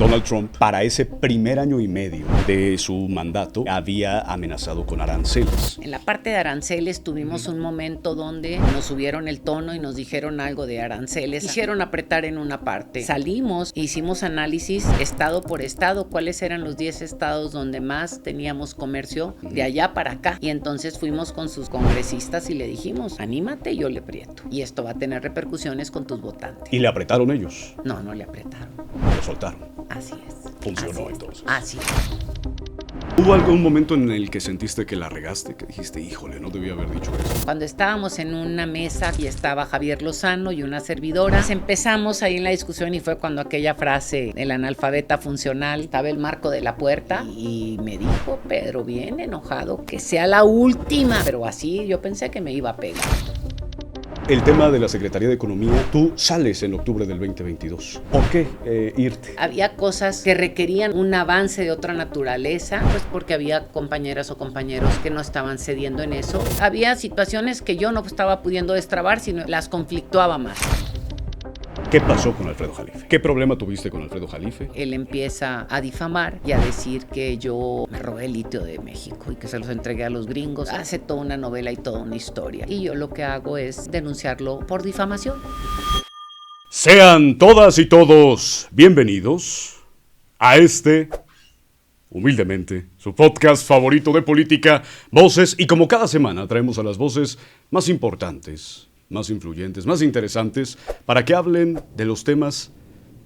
Donald Trump, para ese primer año y medio de su mandato, había amenazado con aranceles. En la parte de aranceles tuvimos un momento donde nos subieron el tono y nos dijeron algo de aranceles. Hicieron apretar en una parte. Salimos, hicimos análisis estado por estado, cuáles eran los 10 estados donde más teníamos comercio de allá para acá. Y entonces fuimos con sus congresistas y le dijimos, anímate, yo le aprieto. Y esto va a tener repercusiones con tus votantes. ¿Y le apretaron ellos? No, no le apretaron. Lo soltaron. Así es. Funcionó entonces. Así es. ¿Hubo algún momento en el que sentiste que la regaste? Que dijiste, híjole, no debía haber dicho eso. Cuando estábamos en una mesa y estaba Javier Lozano y una servidora, empezamos ahí en la discusión y fue cuando aquella frase, el analfabeta funcional, estaba el marco de la puerta y me dijo, Pedro, bien enojado, que sea la última. Pero así yo pensé que me iba a pegar. El tema de la Secretaría de Economía, tú sales en octubre del 2022. ¿Por qué irte? Había cosas que requerían un avance de otra naturaleza, pues porque había compañeras o compañeros que no estaban cediendo en eso. Había situaciones que yo no estaba pudiendo destrabar, sino las conflictuaba más. ¿Qué pasó con Alfredo Jalife? ¿Qué problema tuviste con Alfredo Jalife? Él empieza a difamar y a decir que yo me robé el litio de México y que se los entregué a los gringos. Hace toda una novela y toda una historia. Y yo lo que hago es denunciarlo por difamación. Sean todas y todos bienvenidos a humildemente, su podcast favorito de política, Voces. Y como cada semana traemos a las voces más importantes, más influyentes, más interesantes, para que hablen de los temas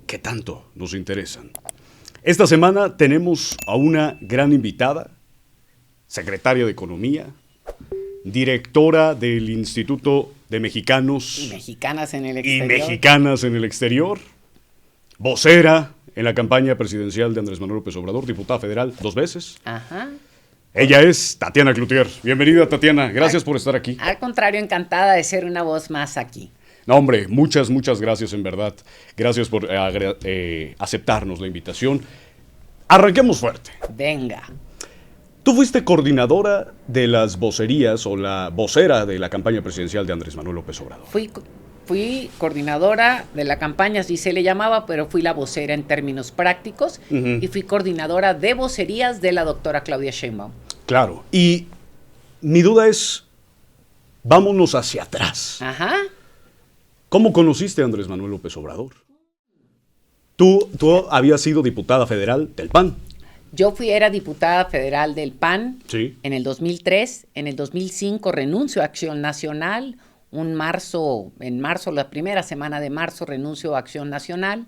que tanto nos interesan. Esta semana tenemos a una gran invitada, secretaria de Economía, directora del Instituto de Mexicanos Y mexicanas en el y exterior. Mexicanas en el exterior, vocera en la campaña presidencial de Andrés Manuel López Obrador, diputada federal 2 veces. Ajá. Ella es Tatiana Cloutier. Bienvenida, Tatiana. Gracias por estar aquí. Al contrario, encantada de ser una voz más aquí. No, hombre, muchas gracias en verdad. Gracias por aceptarnos la invitación. Arranquemos fuerte. Venga. Tú fuiste coordinadora de las vocerías o la vocera de la campaña presidencial de Andrés Manuel López Obrador. Fui coordinadora de la campaña, así se le llamaba, pero fui la vocera en términos prácticos y fui coordinadora de vocerías de la doctora Claudia Sheinbaum. Claro. Y mi duda es, vámonos hacia atrás. Ajá. ¿Cómo conociste a Andrés Manuel López Obrador? Tú habías sido diputada federal del PAN. Yo era diputada federal del PAN Sí. en el 2003. En el 2005 renuncio a Acción Nacional. En marzo, la primera semana de marzo, renuncio a Acción Nacional.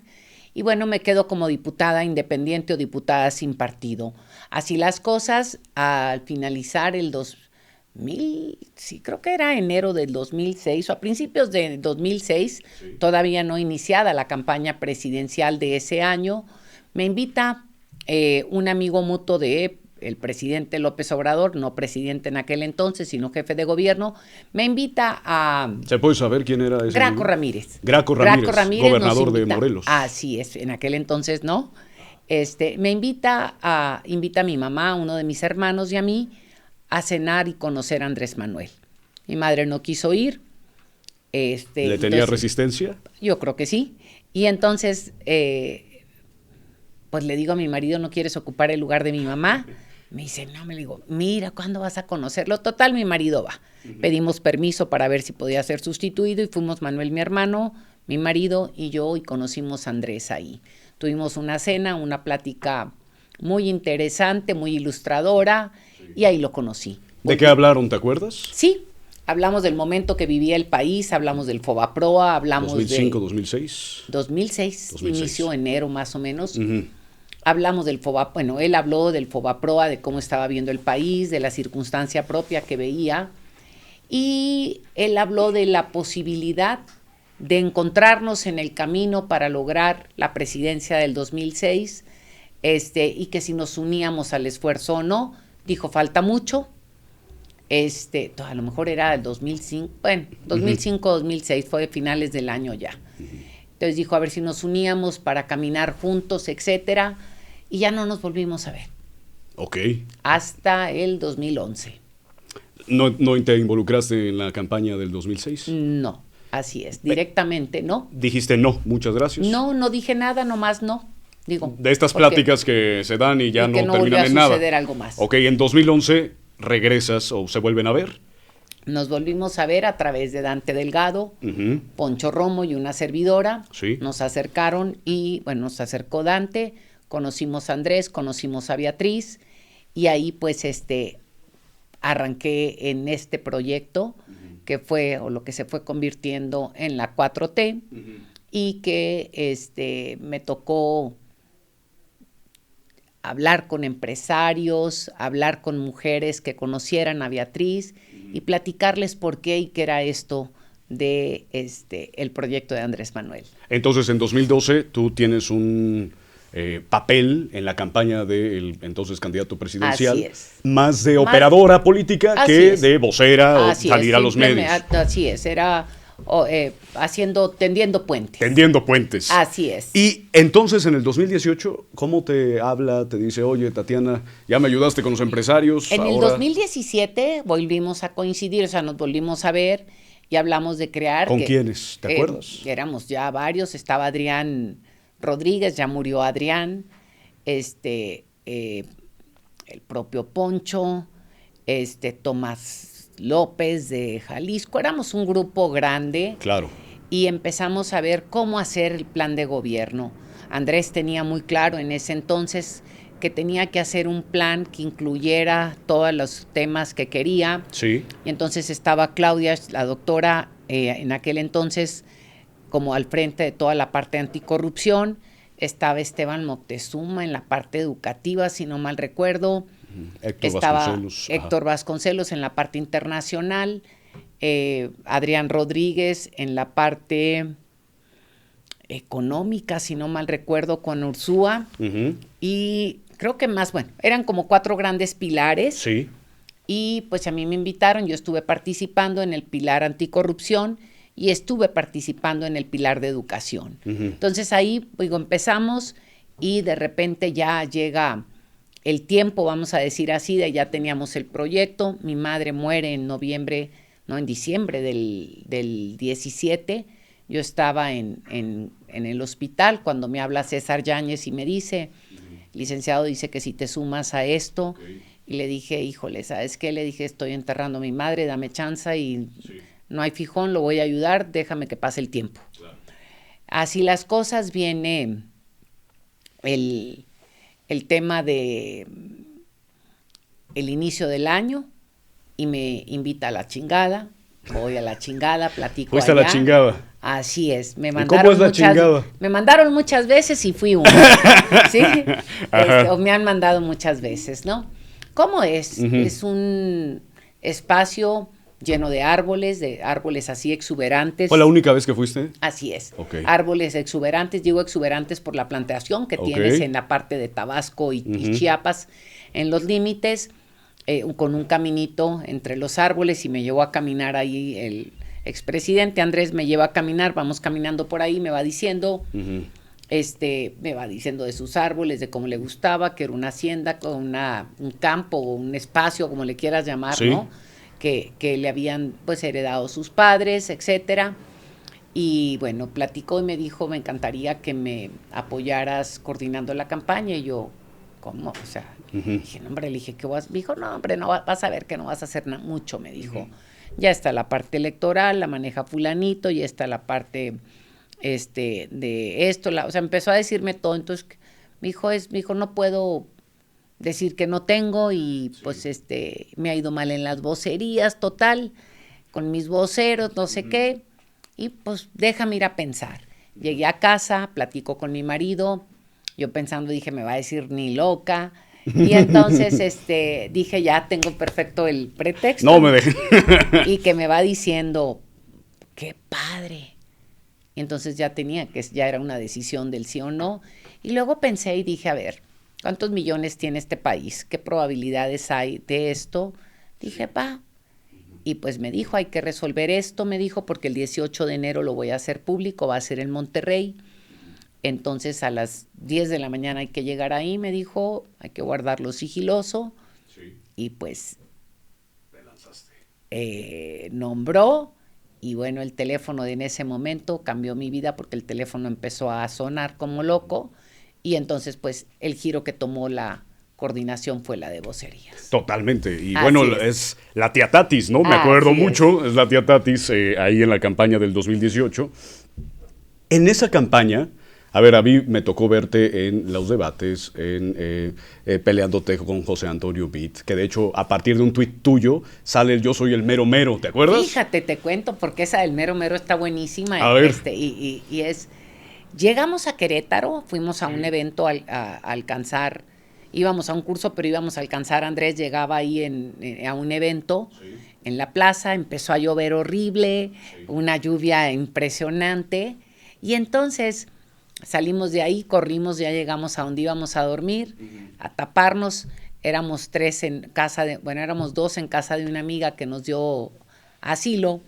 Y bueno, me quedo como diputada independiente o diputada sin partido. Así las cosas, al finalizar el 2000, sí, creo que era enero del 2006 o a principios de 2006, sí, todavía no iniciada la campaña presidencial de ese año, me invita un amigo mutuo de el presidente López Obrador, no presidente en aquel entonces, sino jefe de gobierno, me invita a... ¿Se puede saber quién era ese Graco amigo? Ramírez. Graco Ramírez, gobernador de Morelos. Así es, en aquel entonces no. Me invita a mi mamá, uno de mis hermanos y a mí, a cenar y conocer a Andrés Manuel. Mi madre no quiso ir. ¿Le tenía resistencia? Yo creo que sí. Y entonces, pues le digo a mi marido, ¿no quieres ocupar el lugar de mi mamá? Me dice, no, me digo, mira, ¿cuándo vas a conocerlo? Total, mi marido va. Pedimos permiso para ver si podía ser sustituido y fuimos Manuel, mi hermano, mi marido y yo, y conocimos a Andrés ahí. Tuvimos una cena, una plática muy interesante, muy ilustradora, y ahí lo conocí. ¿De qué hablaron, te acuerdas? Sí, hablamos del momento que vivía el país, hablamos del Fobaproa, hablamos 2005, de... 2006. 2006, inicio enero más o menos. Uh-huh. Hablamos del bueno, él habló del Fobaproa, de cómo estaba viendo el país, de la circunstancia propia que veía, y él habló de la posibilidad de encontrarnos en el camino para lograr la presidencia del 2006, y que si nos uníamos al esfuerzo o no. Dijo, falta mucho, a lo mejor era el 2005, bueno, 2005, 2006, fue finales del año ya. Entonces dijo, a ver si nos uníamos para caminar juntos, etcétera, y ya no nos volvimos a ver. Ok. Hasta el 2011. ¿No te involucraste en la campaña del 2006? No, así es, directamente no. Dijiste no, muchas gracias. No dije nada, nomás no. digo. De estas pláticas que se dan y ya y que no no terminan en nada. volvió a suceder algo más. Ok, en 2011 regresas o se vuelven a ver. Nos volvimos a ver a través de Dante Delgado, Ujú. Poncho Romo y una servidora. Sí. Nos acercaron y, bueno, nos acercó Dante, conocimos a Andrés, conocimos a Beatriz, y ahí pues arranqué en este proyecto que fue, o lo que se fue convirtiendo en la 4T, y que me tocó hablar con empresarios, hablar con mujeres que conocieran a Beatriz y platicarles por qué y qué era esto de el proyecto de Andrés Manuel. Entonces, en 2012 tú tienes un papel en la campaña del entonces candidato presidencial. Así es. Más de operadora política que de vocera Así o salir es, a los medios. Así es, era tendiendo puentes. Tendiendo puentes. Así es. Y entonces en el 2018, ¿cómo te habla? Te dice, oye, Tatiana, ya me ayudaste con los empresarios. En el ahora... 2017 volvimos a coincidir, o sea, nos volvimos a ver y hablamos de crear. ¿Con quiénes? ¿Te acuerdas? Éramos ya varios, estaba Adrián Rodríguez, ya murió Adrián, el propio Poncho, Tomás López de Jalisco, éramos un grupo grande. Claro. Y empezamos a ver cómo hacer el plan de gobierno. Andrés tenía muy claro en ese entonces que tenía que hacer un plan que incluyera todos los temas que quería. Sí. Y entonces estaba Claudia, la doctora, en aquel entonces, como al frente de toda la parte de anticorrupción. Estaba Esteban Moctezuma en la parte educativa, si no mal recuerdo. Estaba Héctor Vasconcelos en la parte internacional. Adrián Rodríguez en la parte económica, si no mal recuerdo, con Ursúa. Y creo que más, bueno, eran como 4 grandes pilares. Sí. Y pues a mí me invitaron, yo estuve participando en el pilar anticorrupción y estuve participando en el pilar de educación. Entonces ahí, digo, empezamos y de repente ya llega el tiempo, vamos a decir así, de ya teníamos el proyecto. Mi madre muere en diciembre del 17. Yo estaba en el hospital cuando me habla César Yáñez y me dice, licenciado, dice que si te sumas a esto. Y le dije, híjole, ¿sabes qué? Le dije, estoy enterrando a mi madre, dame chance y no hay fijón, lo voy a ayudar, déjame que pase el tiempo. Claro. Así las cosas, viene el tema de el inicio del año y me invita a la chingada. Voy a la chingada, platico ¿Fuiste allá. a la chingada? Así es. ¿Y cómo es la chingada? Me mandaron muchas veces y fui una. ¿Sí? O me han mandado muchas veces, ¿no? ¿Cómo es? Es un espacio lleno de árboles así exuberantes. ¿Fue la única vez que fuiste? Así es. Okay. Árboles exuberantes, digo exuberantes por la plantación que tienes en la parte de Tabasco y Chiapas, en los límites, con un caminito entre los árboles, y me llevó a caminar ahí el expresidente Andrés, me lleva a caminar, vamos caminando por ahí, me va diciendo... me va diciendo de sus árboles, de cómo le gustaba, que era una hacienda, un campo o un espacio, como le quieras llamar, ¿sí? ¿No? Que le habían pues heredado sus padres, etcétera. Y bueno, platicó y me dijo, me encantaría que me apoyaras coordinando la campaña. Y yo, ¿cómo? O sea, dije, no, hombre, le dije, ¿qué vas? Me dijo, no, hombre, no vas a ver que no vas a hacer mucho, me dijo. Ya está la parte electoral, la maneja fulanito, ya está la parte... de esto, o sea, empezó a decirme todo. Entonces me dijo, no puedo decir que no tengo, y pues me ha ido mal en las vocerías, total, con mis voceros, no sé qué, y pues déjame ir a pensar. Llegué a casa, platico con mi marido, yo pensando, dije, me va a decir ni loca, y entonces dije, ya tengo perfecto el pretexto. No me dejes. Y que me va diciendo, qué padre. Y entonces ya era una decisión del sí o no. Y luego pensé y dije, a ver, ¿cuántos millones tiene este país? ¿Qué probabilidades hay de esto? Dije, va. Y pues me dijo, hay que resolver esto, me dijo, porque el 18 de enero lo voy a hacer público, va a ser en Monterrey. Entonces a las 10 de la mañana hay que llegar ahí, me dijo, hay que guardarlo sigiloso. Sí. Y pues te lanzaste. Nombró. Y bueno, el teléfono en ese momento cambió mi vida, porque el teléfono empezó a sonar como loco y entonces pues el giro que tomó la coordinación fue la de vocerías. Totalmente. Y Así bueno, es. es la tía Tatis, ¿no? Me acuerdo Así mucho, es la tía Tatis ahí en la campaña del 2018. En esa campaña, a ver, a mí me tocó verte en los debates, peleándote con José Antonio Meade, que de hecho a partir de un tuit tuyo sale el Yo soy el mero mero, ¿te acuerdas? Fíjate, te cuento, porque esa del mero mero está buenísima. A ver. Y es, llegamos a Querétaro, fuimos a un evento a alcanzar, íbamos a un curso, pero íbamos a alcanzar, Andrés llegaba ahí a un evento en la plaza, empezó a llover horrible, una lluvia impresionante, y entonces salimos de ahí, corrimos, ya llegamos a donde íbamos a dormir, a taparnos. Éramos éramos 2 en casa de una amiga que nos dio asilo.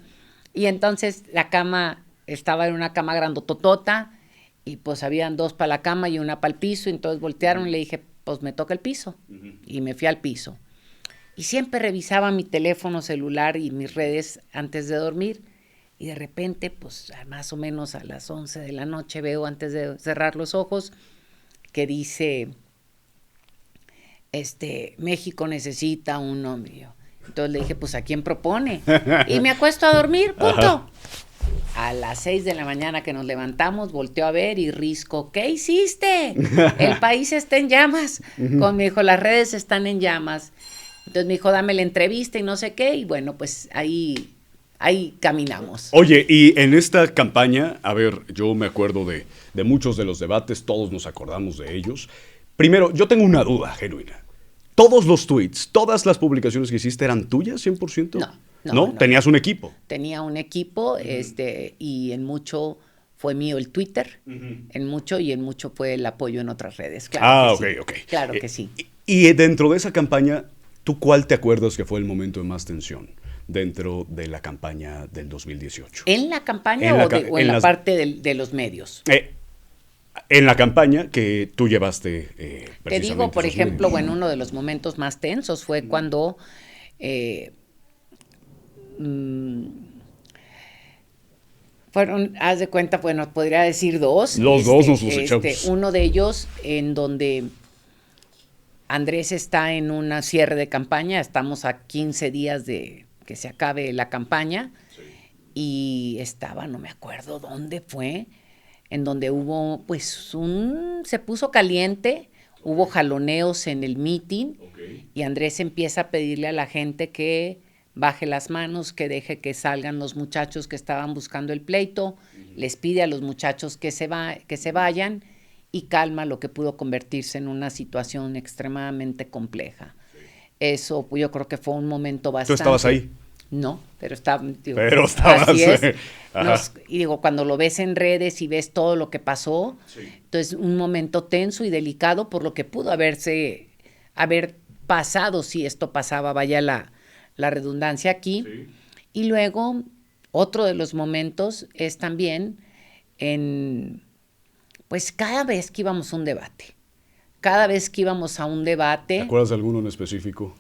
Y entonces la cama estaba en una cama grandototota y pues habían 2 para la cama y una para el piso. Y entonces voltearon y le dije, pues me toca el piso. Y me fui al piso. Y siempre revisaba mi teléfono celular y mis redes antes de dormir. Y de repente, pues más o menos a las 11 de la noche veo, antes de cerrar los ojos, que dice, México necesita un hombre. Entonces le dije, pues ¿a quién propone? Y me acuesto a dormir, punto. Ajá. A las 6 de la mañana que nos levantamos, volteó a ver y Risco, ¿qué hiciste? El país está en llamas. Me dijo, las redes están en llamas. Entonces me dijo, dame la entrevista y no sé qué. Y bueno, pues ahí caminamos. Oye, y en esta campaña, a ver, yo me acuerdo de muchos de los debates, todos nos acordamos de ellos. Primero, yo tengo una duda genuina. ¿Todos los tweets, todas las publicaciones que hiciste eran tuyas 100%? No. ¿Tenías un equipo? Tenía un equipo, y en mucho fue mío el Twitter, en mucho fue el apoyo en otras redes. Claro que sí. Ok. Claro que sí. Y dentro de esa campaña, ¿tú cuál te acuerdas que fue el momento de más tensión dentro de la campaña del 2018? ¿En la campaña o en la parte de los medios? En la campaña que tú llevaste precisamente. Te digo, por ejemplo, uno de los momentos más tensos fue cuando fueron, haz de cuenta, podría decir 2. Los 2 nos los echamos. Uno de ellos en donde Andrés está en un cierre de campaña, estamos a 15 días de que se acabe la campaña, y estaba, no me acuerdo dónde fue, en donde hubo, se puso caliente, hubo jaloneos en el meeting, y Andrés empieza a pedirle a la gente que baje las manos, que deje que salgan los muchachos que estaban buscando el pleito, les pide a los muchachos que se vayan, y calma lo que pudo convertirse en una situación extremadamente compleja. Eso yo creo que fue un momento bastante... ¿Tú estabas ahí? No, pero estaba... Pero estabas... Así es. Y digo, cuando lo ves en redes y ves todo lo que pasó, entonces un momento tenso y delicado por lo que pudo haber pasado si esto pasaba, vaya la redundancia aquí. Sí. Y luego, otro de los momentos es también pues cada vez que íbamos a un debate. ¿Te acuerdas de alguno en específico?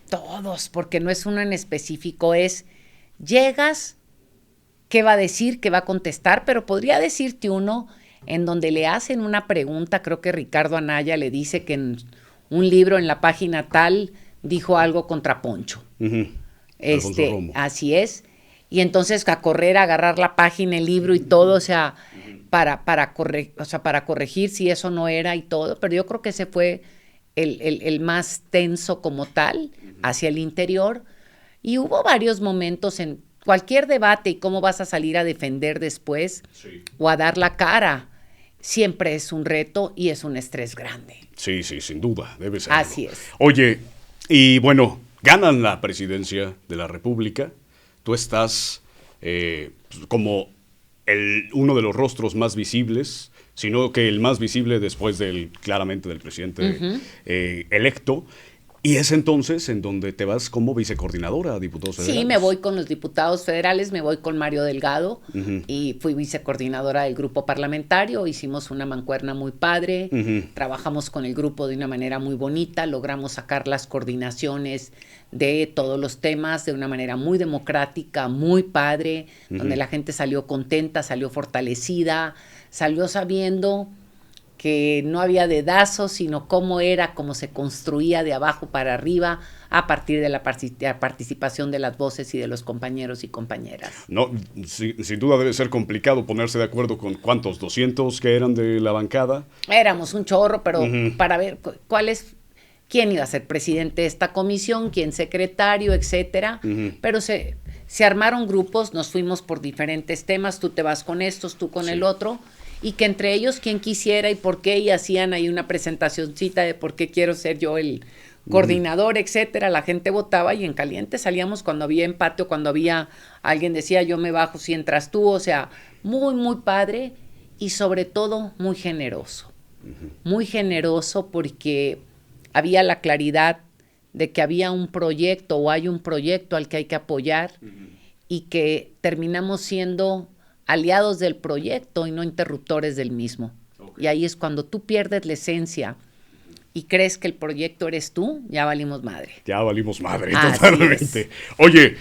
Todos, porque no es uno en específico, llegas, ¿qué va a decir? ¿Qué va a contestar? Pero podría decirte uno en donde le hacen una pregunta, creo que Ricardo Anaya le dice que en un libro en la página tal dijo algo contra Poncho. Así es. Y entonces a correr, a agarrar la página, el libro y todo, para corregir si eso no era y todo. Pero yo creo que ese fue el más tenso como tal, hacia el interior. Y hubo varios momentos en cualquier debate y cómo vas a salir a defender después o a dar la cara. Siempre es un reto y es un estrés grande. Sí, sin duda, debe ser. Así es. Oye, y bueno, ganan la presidencia de la República. Tú estás como uno de los rostros más visibles, sino que el más visible después claramente del presidente electo. Y es entonces en donde te vas como vicecoordinadora a diputados federales. Sí, me voy con los diputados federales, me voy con Mario Delgado y fui vicecoordinadora del grupo parlamentario. Hicimos una mancuerna muy padre, trabajamos con el grupo de una manera muy bonita, logramos sacar las coordinaciones de todos los temas de una manera muy democrática, muy padre, donde la gente salió contenta, salió fortalecida, salió sabiendo que no había dedazos, sino cómo se construía de abajo para arriba a partir de la participación de las voces y de los compañeros y compañeras. No, sin duda debe ser complicado ponerse de acuerdo con cuántos, 200 que eran de la bancada. Éramos un chorro, pero para ver quién iba a ser presidente de esta comisión, quién secretario, etcétera. Pero se armaron grupos, nos fuimos por diferentes temas, tú te vas con estos, tú con el otro, y que entre ellos quien quisiera y por qué, y hacían ahí una presentacioncita de por qué quiero ser yo el coordinador, etcétera. La gente votaba y en caliente salíamos cuando había empate o cuando había alguien decía yo me bajo si entras tú, o sea, muy, muy padre y sobre todo muy generoso. Muy generoso porque había la claridad de que había un proyecto o hay un proyecto al que hay que apoyar y que terminamos siendo aliados del proyecto y no interruptores del mismo. Y ahí es cuando tú pierdes la esencia y crees que el proyecto eres tú, ya valimos madre. Ya valimos madre, totalmente. Oye,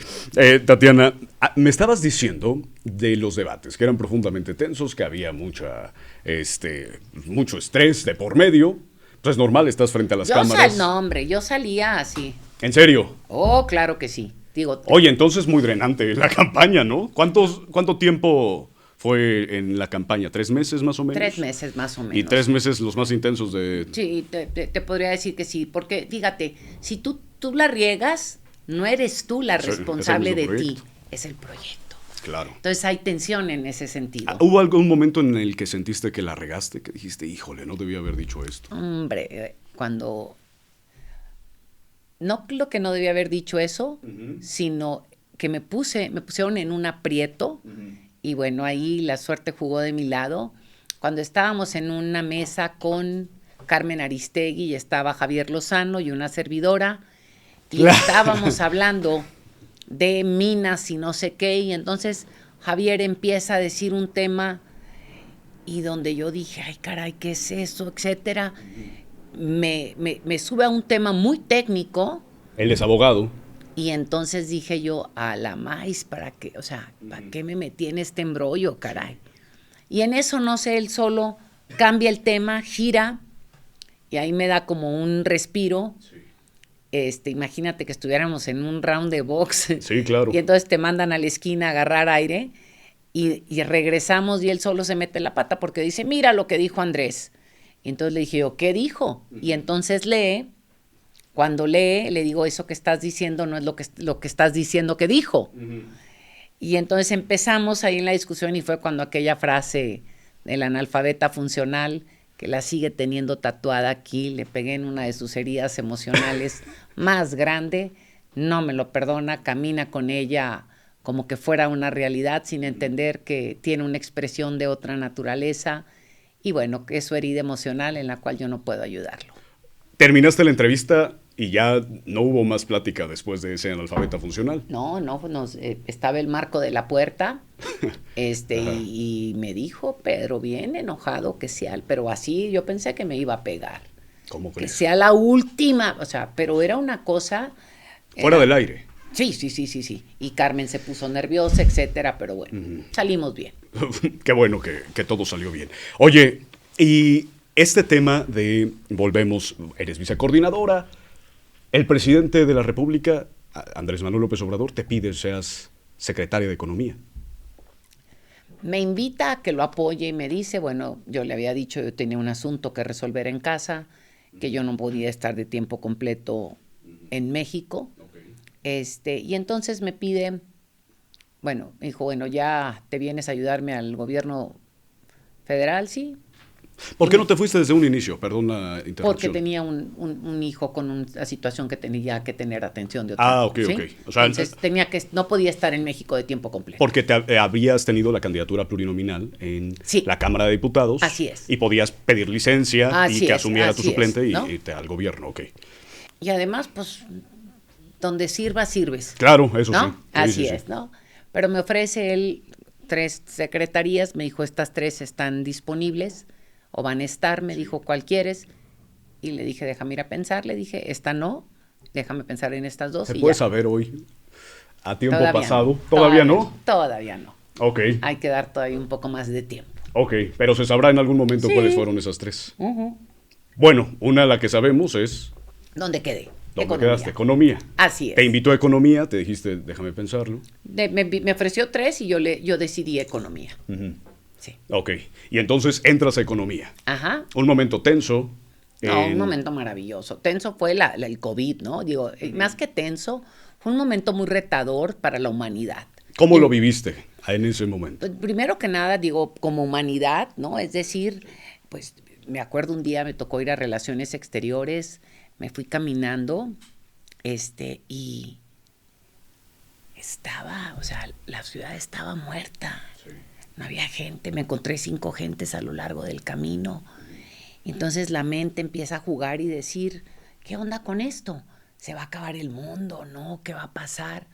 Tatiana, me estabas diciendo de los debates, que eran profundamente tensos, que había mucho estrés de por medio. Pues normal, estás frente a las cámaras. Yo salía así. ¿En serio? Oh, claro que sí. Oye, entonces muy drenante la campaña, ¿no? ¿Cuánto tiempo fue en la campaña? ¿3 meses más o menos? 3 meses más o menos. ¿Y 3 meses los más intensos de...? Sí, te podría decir que sí, porque fíjate, si tú la riegas, no eres tú la responsable de ti, es el proyecto. Claro. Entonces hay tensión en ese sentido. ¿Hubo algún momento en el que sentiste que la regaste, que dijiste, híjole, no debía haber dicho esto? Hombre, cuando... No creo que no debía haber dicho eso, sino que me pusieron en un aprieto y bueno, ahí la suerte jugó de mi lado. Cuando estábamos en una mesa con Carmen Aristegui y estaba Javier Lozano y una servidora y estábamos hablando de minas y no sé qué y entonces Javier empieza a decir un tema y donde yo dije, ay caray, ¿qué es eso? Etcétera. Me sube a un tema muy técnico. Él es abogado. Y entonces dije yo, a la maíz, ¿para qué? O sea, ¿para qué me metí en este embrollo, caray? Y en eso, no sé, él solo cambia el tema, gira, y ahí me da como un respiro. Imagínate que estuviéramos en un round de box. Sí, claro. Y entonces te mandan a la esquina a agarrar aire, y regresamos, y él solo se mete la pata porque dice, mira lo que dijo Andrés. Y entonces le dije yo, ¿qué dijo? Y entonces lee. Cuando lee, le digo, eso que estás diciendo no es lo que estás diciendo que dijo. Y entonces empezamos ahí en la discusión y fue cuando aquella frase del analfabeta funcional, que la sigue teniendo tatuada aquí, le pegué en una de sus heridas emocionales más grande, no me lo perdona, camina con ella como que fuera una realidad sin entender que tiene una expresión de otra naturaleza. Y bueno, que es su herida emocional en la cual yo no puedo ayudarlo. ¿Terminaste la entrevista y ya no hubo más plática después de ese analfabeta funcional? No, estaba el marco de la puerta y me dijo, Pedro, bien enojado que sea, pero así yo pensé que me iba a pegar. ¿Cómo crees? Que sea la última, o sea, pero era una cosa... Fuera del aire. Sí. Y Carmen se puso nerviosa, etcétera, pero bueno, salimos bien. Qué bueno que todo salió bien. Oye, y este tema de, volvemos, eres vicecoordinadora, el presidente de la República, Andrés Manuel López Obrador, te pide seas secretaria de Economía. Me invita a que lo apoye y me dice, bueno, yo le había dicho, yo tenía un asunto que resolver en casa, que yo no podía estar de tiempo completo en México. Y entonces me pide, bueno, me dijo, bueno, ya te vienes a ayudarme al gobierno federal, sí. ¿Por qué no te fuiste desde un inicio? Perdón la interrupción. Porque tenía un hijo con una situación que tenía que tener atención de otro. Ok. ¿Sí? O sea, entonces no podía estar en México de tiempo completo. Porque habrías tenido la candidatura plurinominal en la Cámara de Diputados. Así es. Y podías pedir licencia y que asumiera tu suplente ¿no? y irte al gobierno, ok. Y además, pues, donde sirvas, sirves. Claro, eso ¿no? sí. Así es, ¿no? Pero me ofrece él 3 secretarías, me dijo, estas 3 están disponibles o van a estar, me dijo, ¿cuál quieres? Y le dije, déjame ir a pensar, le dije, esta no, déjame pensar en estas 2. ¿Se puede saber hoy, a tiempo Todavía pasado? No. ¿Todavía no? Todavía no. Ok. Hay que dar todavía un poco más de tiempo. Ok, pero se sabrá en algún momento Sí. cuáles fueron esas tres. Bueno, una la que sabemos es ¿Dónde quedé? dónde Economía. quedaste, economía. Así es. Te invitó a economía, te dijiste, déjame pensarlo. Me ofreció 3 y yo decidí economía. Sí. Ok, y entonces entras a economía. Ajá. Un momento tenso. No, un momento maravilloso. Tenso fue el COVID, ¿no? Digo, más que tenso, fue un momento muy retador para la humanidad. ¿Cómo Y, lo viviste en ese momento? pues, primero que nada, digo, como humanidad, ¿no? Es decir, pues me acuerdo un día me tocó ir a Relaciones Exteriores, me fui caminando, y estaba, o sea, la ciudad estaba muerta. No había gente, me encontré 5 gentes a lo largo del camino. Entonces la mente empieza a jugar y decir, ¿qué onda con esto? ¿Se va a acabar el mundo? ¿No? ¿Qué va a pasar?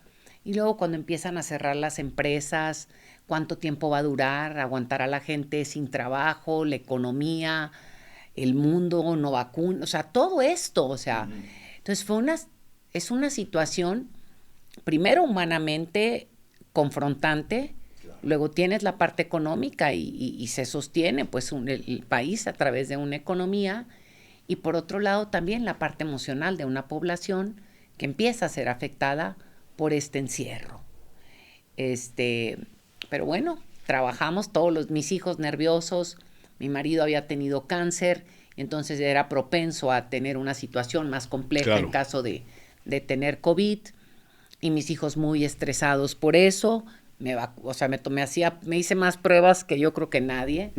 Y luego cuando empiezan a cerrar las empresas, ¿cuánto tiempo va a durar? ¿Aguantar a la gente sin trabajo? ¿La economía? ¿El mundo? ¿No vacuna? O sea, todo esto, o sea. Entonces es una situación, primero humanamente confrontante, luego tienes la parte económica y se sostiene pues el país a través de una economía, y por otro lado también la parte emocional de una población que empieza a ser afectada por este encierro. Pero bueno, trabajamos mis hijos nerviosos, mi marido había tenido cáncer, entonces era propenso a tener una situación más compleja, claro, en caso de tener COVID, y mis hijos muy estresados por eso. Me hice más pruebas que yo creo que nadie.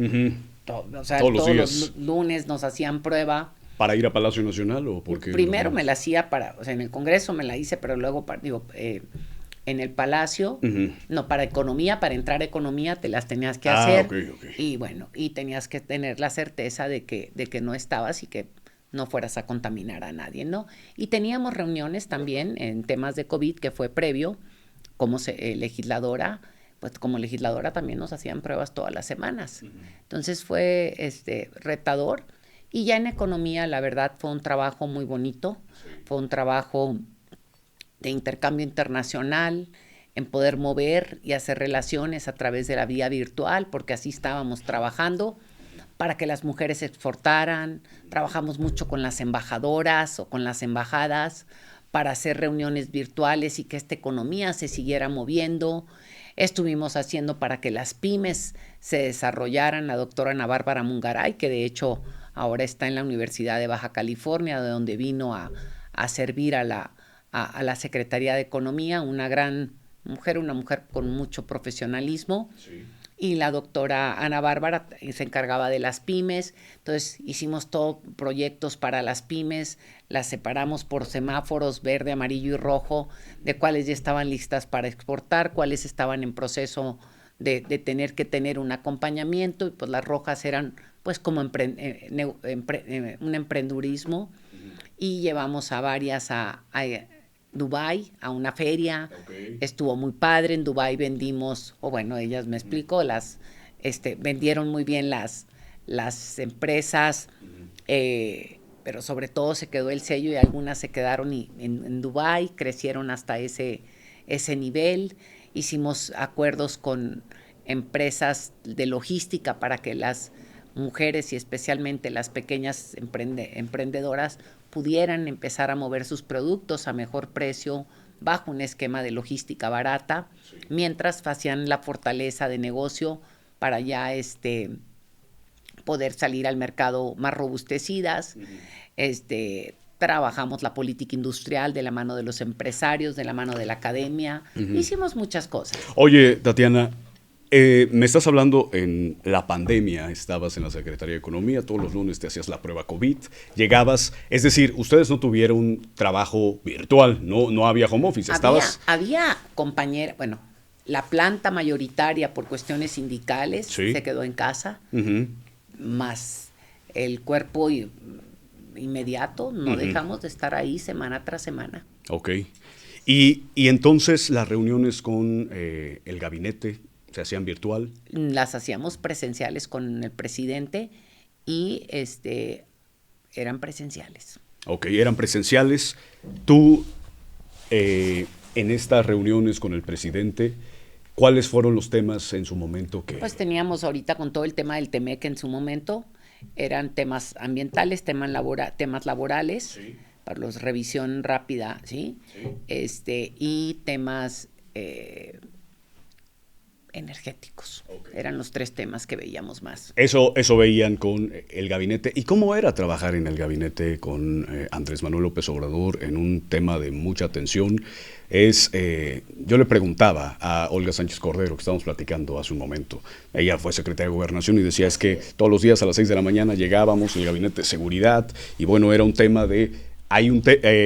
Todos los lunes nos hacían prueba. ¿Para ir a Palacio Nacional o por qué? Primero me la hacía en el Congreso me la hice, pero luego, en el Palacio, no, para economía, para entrar a economía te las tenías que hacer. Okay. Y bueno, y tenías que tener la certeza de que no estabas y que no fueras a contaminar a nadie, ¿no? Y teníamos reuniones también en temas de COVID, que fue previo, como legisladora, pues como legisladora también nos hacían pruebas todas las semanas. Entonces fue retador. Y ya en economía, la verdad, fue un trabajo muy bonito, fue un trabajo de intercambio internacional, en poder mover y hacer relaciones a través de la vía virtual, porque así estábamos trabajando para que las mujeres exportaran. Trabajamos mucho con las embajadoras o con las embajadas para hacer reuniones virtuales y que esta economía se siguiera moviendo. Estuvimos haciendo para que las pymes se desarrollaran. La doctora Ana Bárbara Mungaray, que de hecho ahora está en la Universidad de Baja California, de donde vino a servir a la Secretaría de Economía, una gran mujer, una mujer con mucho profesionalismo. Sí. Y la doctora Ana Bárbara se encargaba de las pymes. Entonces hicimos todos proyectos para las pymes, las separamos por semáforos verde, amarillo y rojo, de cuáles ya estaban listas para exportar, cuáles estaban en proceso de tener que tener un acompañamiento, y pues las rojas eran pues como un emprendurismo, y llevamos a varias a Dubái, a una feria. Okay. Estuvo muy padre. En Dubái vendimos, ellas me explicó, vendieron muy bien las empresas, pero sobre todo se quedó el sello, y algunas se quedaron en Dubái, crecieron hasta ese nivel. Hicimos acuerdos con empresas de logística para que las mujeres y especialmente las pequeñas emprendedoras pudieran empezar a mover sus productos a mejor precio bajo un esquema de logística barata, sí, mientras hacían la fortaleza de negocio para ya poder salir al mercado más robustecidas. Trabajamos la política industrial de la mano de los empresarios, de la mano de la academia. Hicimos muchas cosas. Oye, Tatiana, me estás hablando en la pandemia, estabas en la Secretaría de Economía, todos los lunes te hacías la prueba COVID, llegabas, es decir, ustedes no tuvieron trabajo virtual, no había home office, había compañera, la planta mayoritaria por cuestiones sindicales, ¿sí?, se quedó en casa, más el cuerpo inmediato, no dejamos de estar ahí semana tras semana. Ok, y entonces las reuniones con el gabinete ¿se hacían virtual? Las hacíamos presenciales con el presidente y eran presenciales. Ok, eran presenciales. Tú, en estas reuniones con el presidente, ¿Cuáles fueron los temas en su momento que...? Pues teníamos ahorita con todo el tema del TEMEC en su momento, eran temas ambientales, temas laborales, sí, para los revisión rápida, ¿sí? Sí. Y temas energéticos. Okay. Eran los 3 temas que veíamos más. Eso veían con el gabinete. ¿Y cómo era trabajar en el gabinete con Andrés Manuel López Obrador en un tema de mucha tensión? Yo le preguntaba a Olga Sánchez Cordero, que estábamos platicando hace un momento, ella fue secretaria de Gobernación y decía es que todos los días a las 6 de la mañana llegábamos en el gabinete de seguridad y bueno, era un tema de,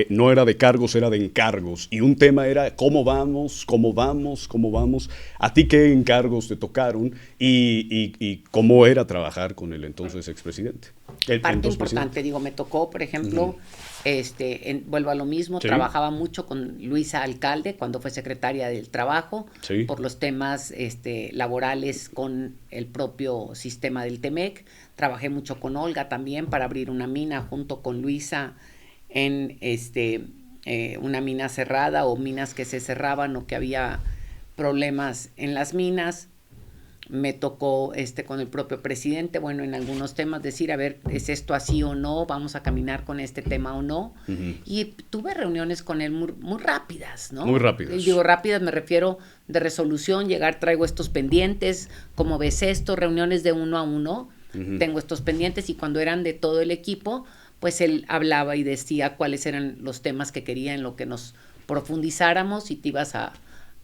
no era de cargos, era de encargos y un tema era cómo vamos, a ti qué encargos te tocaron y cómo era trabajar con el entonces expresidente. Parte importante, me tocó, por ejemplo, vuelvo a lo mismo, sí, trabajaba mucho con Luisa Alcalde cuando fue secretaria del Trabajo, sí, por los temas laborales con el propio sistema del TEMEC. Trabajé mucho con Olga también para abrir una mina junto con Luisa en una mina cerrada o minas que se cerraban o que había problemas en las minas. Me tocó con el propio presidente, en algunos temas decir, a ver, ¿es esto así o no? ¿Vamos a caminar con este tema o no? Uh-huh. Y tuve reuniones con él muy rápidas, ¿no? Muy rápidas. Y digo rápidas, me refiero de resolución, traigo estos pendientes, ¿cómo ves esto? Reuniones de 1 a 1, uh-huh, tengo estos pendientes y cuando eran de todo el equipo, pues él hablaba y decía cuáles eran los temas que quería en lo que nos profundizáramos y te ibas a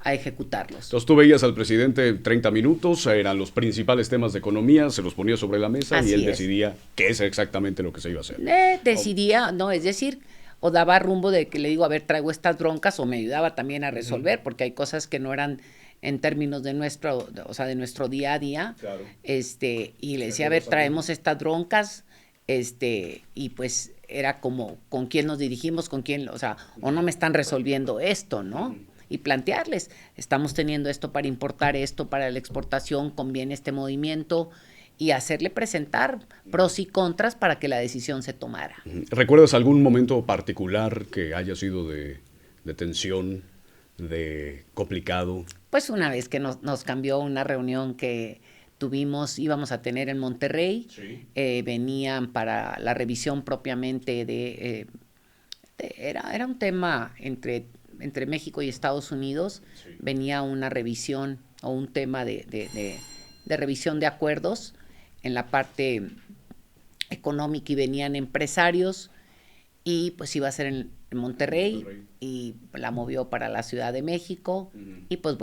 ejecutarlos. Entonces tú veías al presidente 30 minutos, eran los principales temas de economía, se los ponía sobre la mesa. Así y él decidía qué es exactamente lo que se iba a hacer. Decidía, no, es decir, o daba rumbo de que le digo, a ver, traigo estas broncas, o me ayudaba también a resolver, porque hay cosas que no eran en términos de nuestro día a día. Claro. Y le decía, a ver, traemos estas broncas, y pues era como, ¿con quién nos dirigimos? ¿Con quién? O no me están resolviendo esto, ¿no? Y plantearles, estamos teniendo esto para importar, esto para la exportación, conviene este movimiento, y hacerle presentar pros y contras para que la decisión se tomara. ¿Recuerdas algún momento particular que haya sido de tensión, de complicado? Pues una vez que nos cambió una reunión que íbamos a tener en Monterrey, sí, venían para la revisión propiamente era un tema entre México y Estados Unidos, sí, venía una revisión o un tema de revisión de acuerdos en la parte económica y venían empresarios y pues iba a ser en Monterrey y la movió para la Ciudad de México, uh-huh, y pues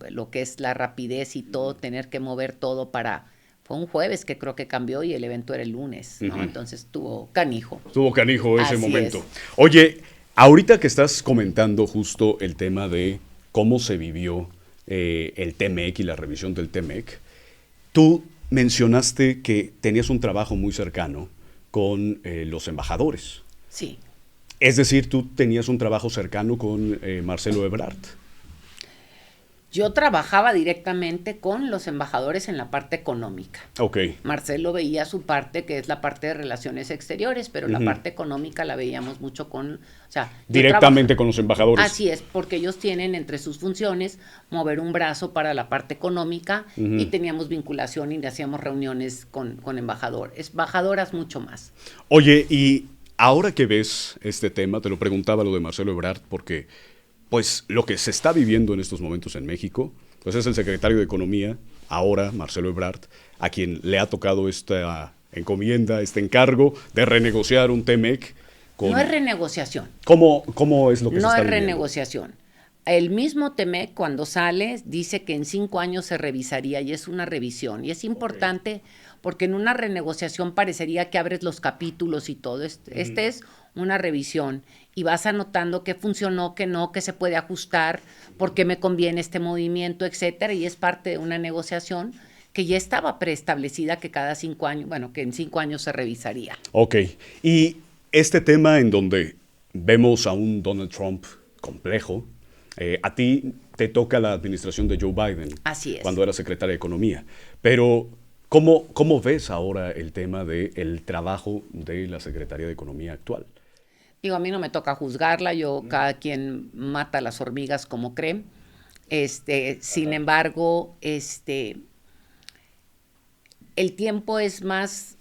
lo que es la rapidez y todo, tener que mover todo fue un jueves que creo que cambió y el evento era el lunes, ¿no? Uh-huh. Entonces estuvo canijo. Estuvo canijo ese Así momento. Es. Oye, ahorita que estás comentando justo el tema de cómo se vivió el TEMEC y la revisión del TEMEC, tú mencionaste que tenías un trabajo muy cercano con los embajadores. Sí. Es decir, tú tenías un trabajo cercano con Marcelo Ebrard. Yo trabajaba directamente con los embajadores en la parte económica. Okay. Marcelo veía su parte, que es la parte de relaciones exteriores, pero, uh-huh, la parte económica la veíamos mucho directamente con los embajadores. Así es, porque ellos tienen entre sus funciones mover un brazo para la parte económica, uh-huh, y teníamos vinculación y hacíamos reuniones con embajadoras mucho más. Oye, y ahora que ves este tema, te lo preguntaba lo de Marcelo Ebrard, porque pues lo que se está viviendo en estos momentos en México, pues es el secretario de Economía, ahora Marcelo Ebrard, a quien le ha tocado esta encomienda, este encargo de renegociar un TEMEC. No es renegociación. ¿Cómo es lo que se está viviendo? No es renegociación. El mismo TEMEC cuando sale dice que en 5 años se revisaría y es una revisión. Y es importante porque en una renegociación parecería que abres los capítulos y todo. Este es una revisión y vas anotando qué funcionó, qué no, qué se puede ajustar, por qué me conviene este movimiento, etcétera. Y es parte de una negociación que ya estaba preestablecida que cada 5 años, que en 5 años se revisaría. Ok. Y este tema en donde vemos a un Donald Trump complejo, a ti te toca la administración de Joe Biden. Así es. Cuando era secretaria de Economía. Pero, ¿cómo ves ahora el tema del trabajo de la Secretaría de Economía actual? Digo, a mí no me toca juzgarla, cada quien mata las hormigas como cree. Sin embargo, el tiempo es más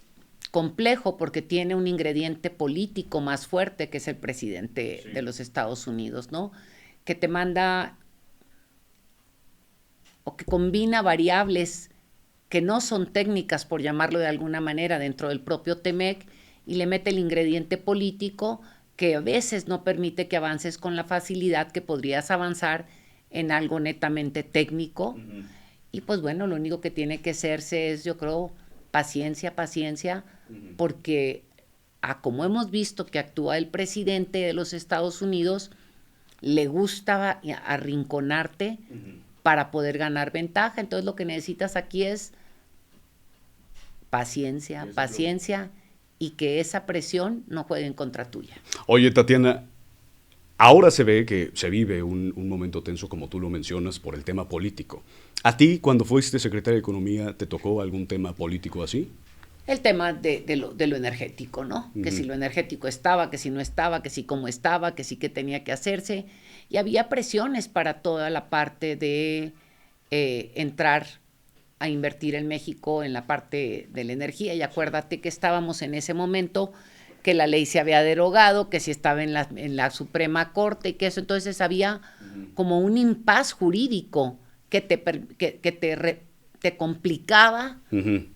complejo porque tiene un ingrediente político más fuerte, que es el presidente de los Estados Unidos, ¿no? Que te manda o que combina variables que no son técnicas, por llamarlo de alguna manera, dentro del propio TEMEC, y le mete el ingrediente político que a veces no permite que avances con la facilidad que podrías avanzar en algo netamente técnico. Uh-huh. Y pues bueno, lo único que tiene que hacerse es, yo creo, paciencia, uh-huh, porque como hemos visto que actúa el presidente de los Estados Unidos, le gusta arrinconarte, uh-huh, para poder ganar ventaja. Entonces lo que necesitas aquí es paciencia, y que esa presión no juegue en contra tuya. Oye, Tatiana, ahora se ve que se vive un momento tenso, como tú lo mencionas, por el tema político. ¿A ti, cuando fuiste secretaria de Economía, te tocó algún tema político así? El tema de lo energético, ¿no? Uh-huh. Que si lo energético estaba, que si no estaba, que si cómo estaba, que sí que tenía que hacerse. Y había presiones para toda la parte de entrar a invertir en México en la parte de la energía. Y acuérdate que estábamos en ese momento que la ley se había derogado, que si estaba en la Suprema Corte y que eso. Entonces había uh-huh, como un impas jurídico que te complicaba uh-huh,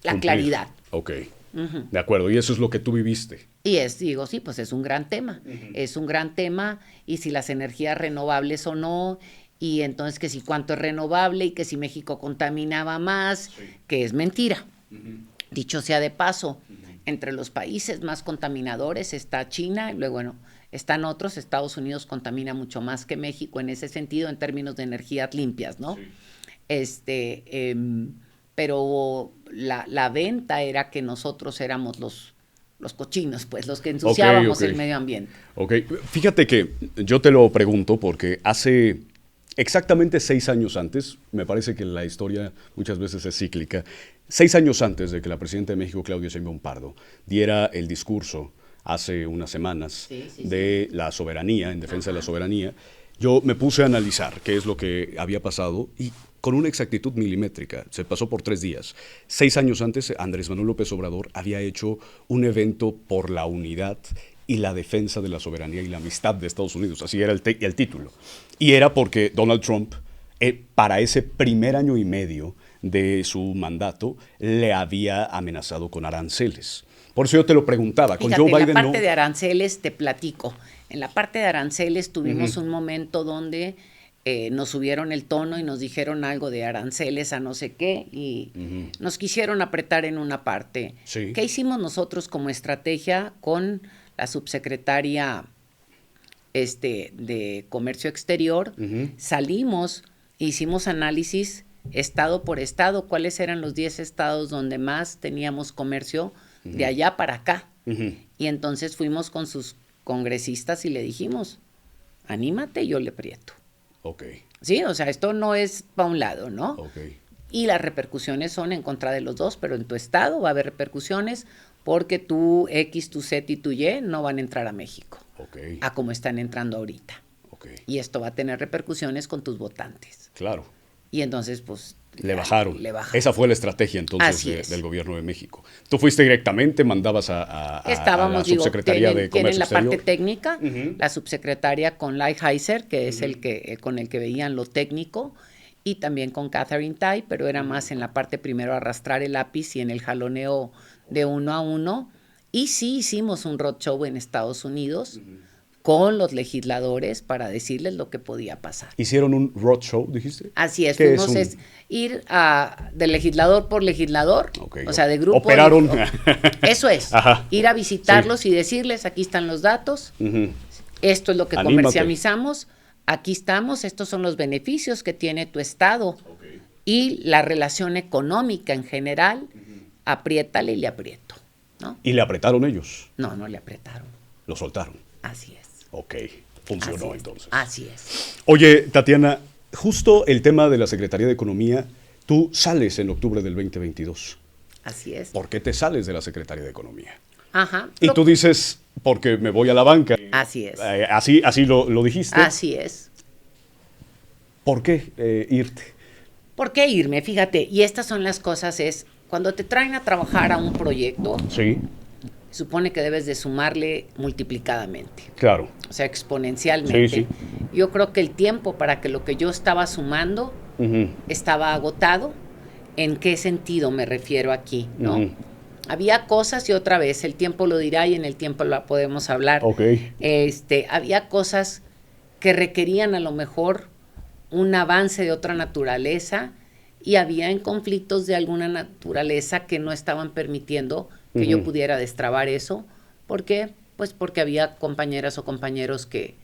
la claridad. Ok, uh-huh, de acuerdo, y eso es lo que tú viviste. Y digo, sí, pues es un gran tema, uh-huh, es un gran tema, y si las energías renovables o no, y entonces que si cuánto es renovable, y que si México contaminaba más, sí, que es mentira. Uh-huh. Dicho sea de paso, uh-huh, entre los países más contaminadores está China, y luego, bueno, están otros. Estados Unidos contamina mucho más que México en ese sentido, en términos de energías limpias, ¿no? Sí. Pero la venta era que nosotros éramos los cochinos, pues, los que ensuciábamos el medio ambiente. Ok, fíjate que yo te lo pregunto porque hace exactamente 6 años antes, me parece que la historia muchas veces es cíclica, 6 años antes de que la presidenta de México, Claudia Sheinbaum Pardo, diera el discurso hace unas semanas de la soberanía, en defensa, ajá, de la soberanía, yo me puse a analizar qué es lo que había pasado y con una exactitud milimétrica, se pasó por 3 días. 6 años antes, Andrés Manuel López Obrador había hecho un evento por la unidad y la defensa de la soberanía y la amistad de Estados Unidos, así era el título. Y era porque Donald Trump, para ese primer año y medio de su mandato, le había amenazado con aranceles. Por eso yo te lo preguntaba. Fíjate, con Joe Biden, en la parte de aranceles te platico. En la parte de aranceles tuvimos uh-huh, un momento donde nos subieron el tono y nos dijeron algo de aranceles a no sé qué y uh-huh, nos quisieron apretar en una parte. Sí. ¿Qué hicimos nosotros como estrategia con la subsecretaria de Comercio Exterior? Uh-huh. Salimos, hicimos análisis estado por estado, cuáles eran los 10 estados donde más teníamos comercio uh-huh, de allá para acá. Uh-huh. Y entonces fuimos con sus congresistas y le dijimos, anímate, yo le aprieto. Okay. Sí, o sea, esto no es para un lado, ¿no? Okay. Y las repercusiones son en contra de los dos, pero en tu estado va a haber repercusiones porque tu X, tu Z y tu Y no van a entrar a México, okay, a como están entrando ahorita. Okay. Y esto va a tener repercusiones con tus votantes. Claro. Y entonces, pues... Le bajaron. Esa fue la estrategia entonces del gobierno de México. Tú fuiste directamente, mandabas a la subsecretaría de Comercio Exterior. Tienen la parte técnica, uh-huh, la subsecretaria con Lighthizer, que es uh-huh, con el que veían lo técnico, y también con Catherine Tai, pero era uh-huh, más en la parte primero arrastrar el lápiz y en el jaloneo de uno a uno. Y sí hicimos un roadshow en Estados Unidos, uh-huh, con los legisladores para decirles lo que podía pasar. ¿Hicieron un roadshow, dijiste? Así es, fuimos es ir de legislador por legislador, okay, o sea, de grupo. Operaron. Eso es, ajá, ir a visitarlos, sí, y decirles, aquí están los datos, uh-huh, esto es lo que comercializamos, aquí estamos, estos son los beneficios que tiene tu estado, okay, y la relación económica en general, uh-huh, apriétale y le aprieto, ¿no? ¿Y le apretaron ellos? No, no le apretaron. Lo soltaron. Así es. Ok, funcionó entonces. Así es. Oye, Tatiana, justo el tema de la Secretaría de Economía, tú sales en octubre del 2022. Así es. ¿Por qué te sales de la Secretaría de Economía? Ajá. Y tú dices, porque me voy a la banca. Así es. Así lo dijiste. Así es. ¿Por qué irte? ¿Por qué irme? Fíjate, y estas son las cosas, es cuando te traen a trabajar a un proyecto, Sí, supone que debes de sumarle multiplicadamente, claro. o sea, exponencialmente. Sí, sí. Yo creo que el tiempo para que lo que yo estaba sumando Ujú, estaba agotado. ¿En qué sentido me refiero aquí, no? ujú. Había cosas, y otra vez, el tiempo lo dirá y en el tiempo la podemos hablar. Ok. Había cosas que requerían a lo mejor un avance de otra naturaleza y había en conflictos de alguna naturaleza que no estaban permitiendo que yo pudiera destrabar eso. ¿Por qué? Pues porque había compañeras o compañeros que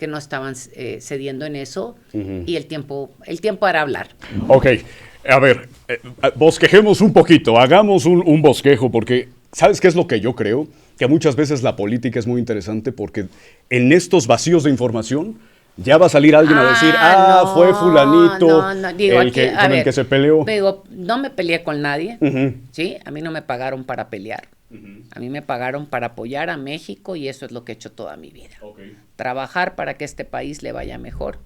no estaban cediendo en eso y el tiempo hará hablar. Ok, a ver, bosquejemos un poquito, hagamos un bosquejo, porque ¿sabes qué es lo que yo creo? Que muchas veces la política es muy interesante porque en estos vacíos de información ya va a salir alguien a decir, no, fue fulanito no. Digo, el aquí, que, con el que se peleó. Digo, no me peleé con nadie, Ujú. ¿sí? A mí no me pagaron para pelear. A mí me pagaron para apoyar a México y eso es lo que he hecho toda mi vida. Okay. Trabajar para que este país le vaya mejor.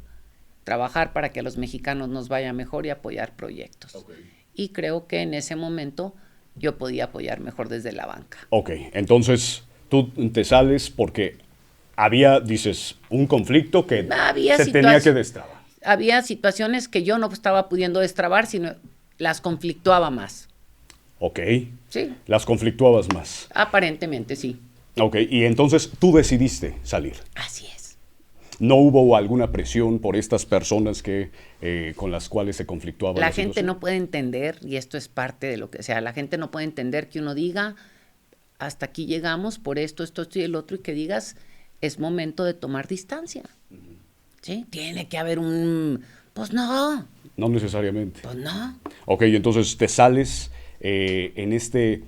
Trabajar para que a los mexicanos nos vaya mejor y apoyar proyectos. Okay. Y creo que en ese momento yo podía apoyar mejor desde la banca. Ok, entonces tú te sales porque había, dices, un conflicto que Había se tenía que destrabar. Había situaciones que yo no estaba pudiendo destrabar, sino las conflictuaba más. Ok, Sí, las conflictuabas más. aparentemente sí. Ok, y entonces tú decidiste salir. Así es. ¿No hubo alguna presión por estas personas que con las cuales se conflictuaba La la gente situación? no puede entender, y esto es parte de lo que sea, la gente no puede entender que uno diga, hasta aquí llegamos por esto y el otro, y que digas, es momento de tomar distancia. ¿Sí? Tiene que haber pues no, No necesariamente. pues no. Ok, entonces te sales en este...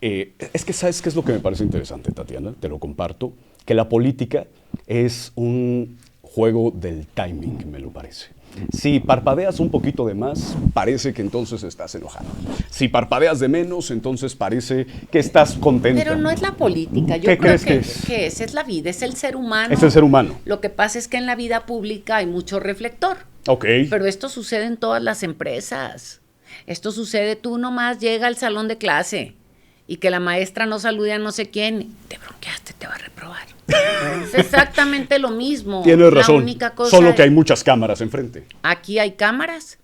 es que ¿sabes qué es lo que me parece interesante, Tatiana? Te lo comparto. Que la política es un juego del timing, me lo parece. Si parpadeas un poquito de más, parece que entonces estás enojado. Si parpadeas de menos, entonces parece que estás contenta. Pero no es la política, yo ¿Qué creo crees que es? que es la vida, es el ser humano. Es el ser humano. Lo que pasa es que en la vida pública hay mucho reflector. Ok. Pero esto sucede en todas las empresas. Esto sucede, tú nomás llega al salón de clase y que la maestra no salude a no sé quién, te bronqueaste, te va a reprobar. Es exactamente lo mismo. Tienes razón. La única cosa Solo que hay muchas cámaras enfrente. aquí hay cámaras,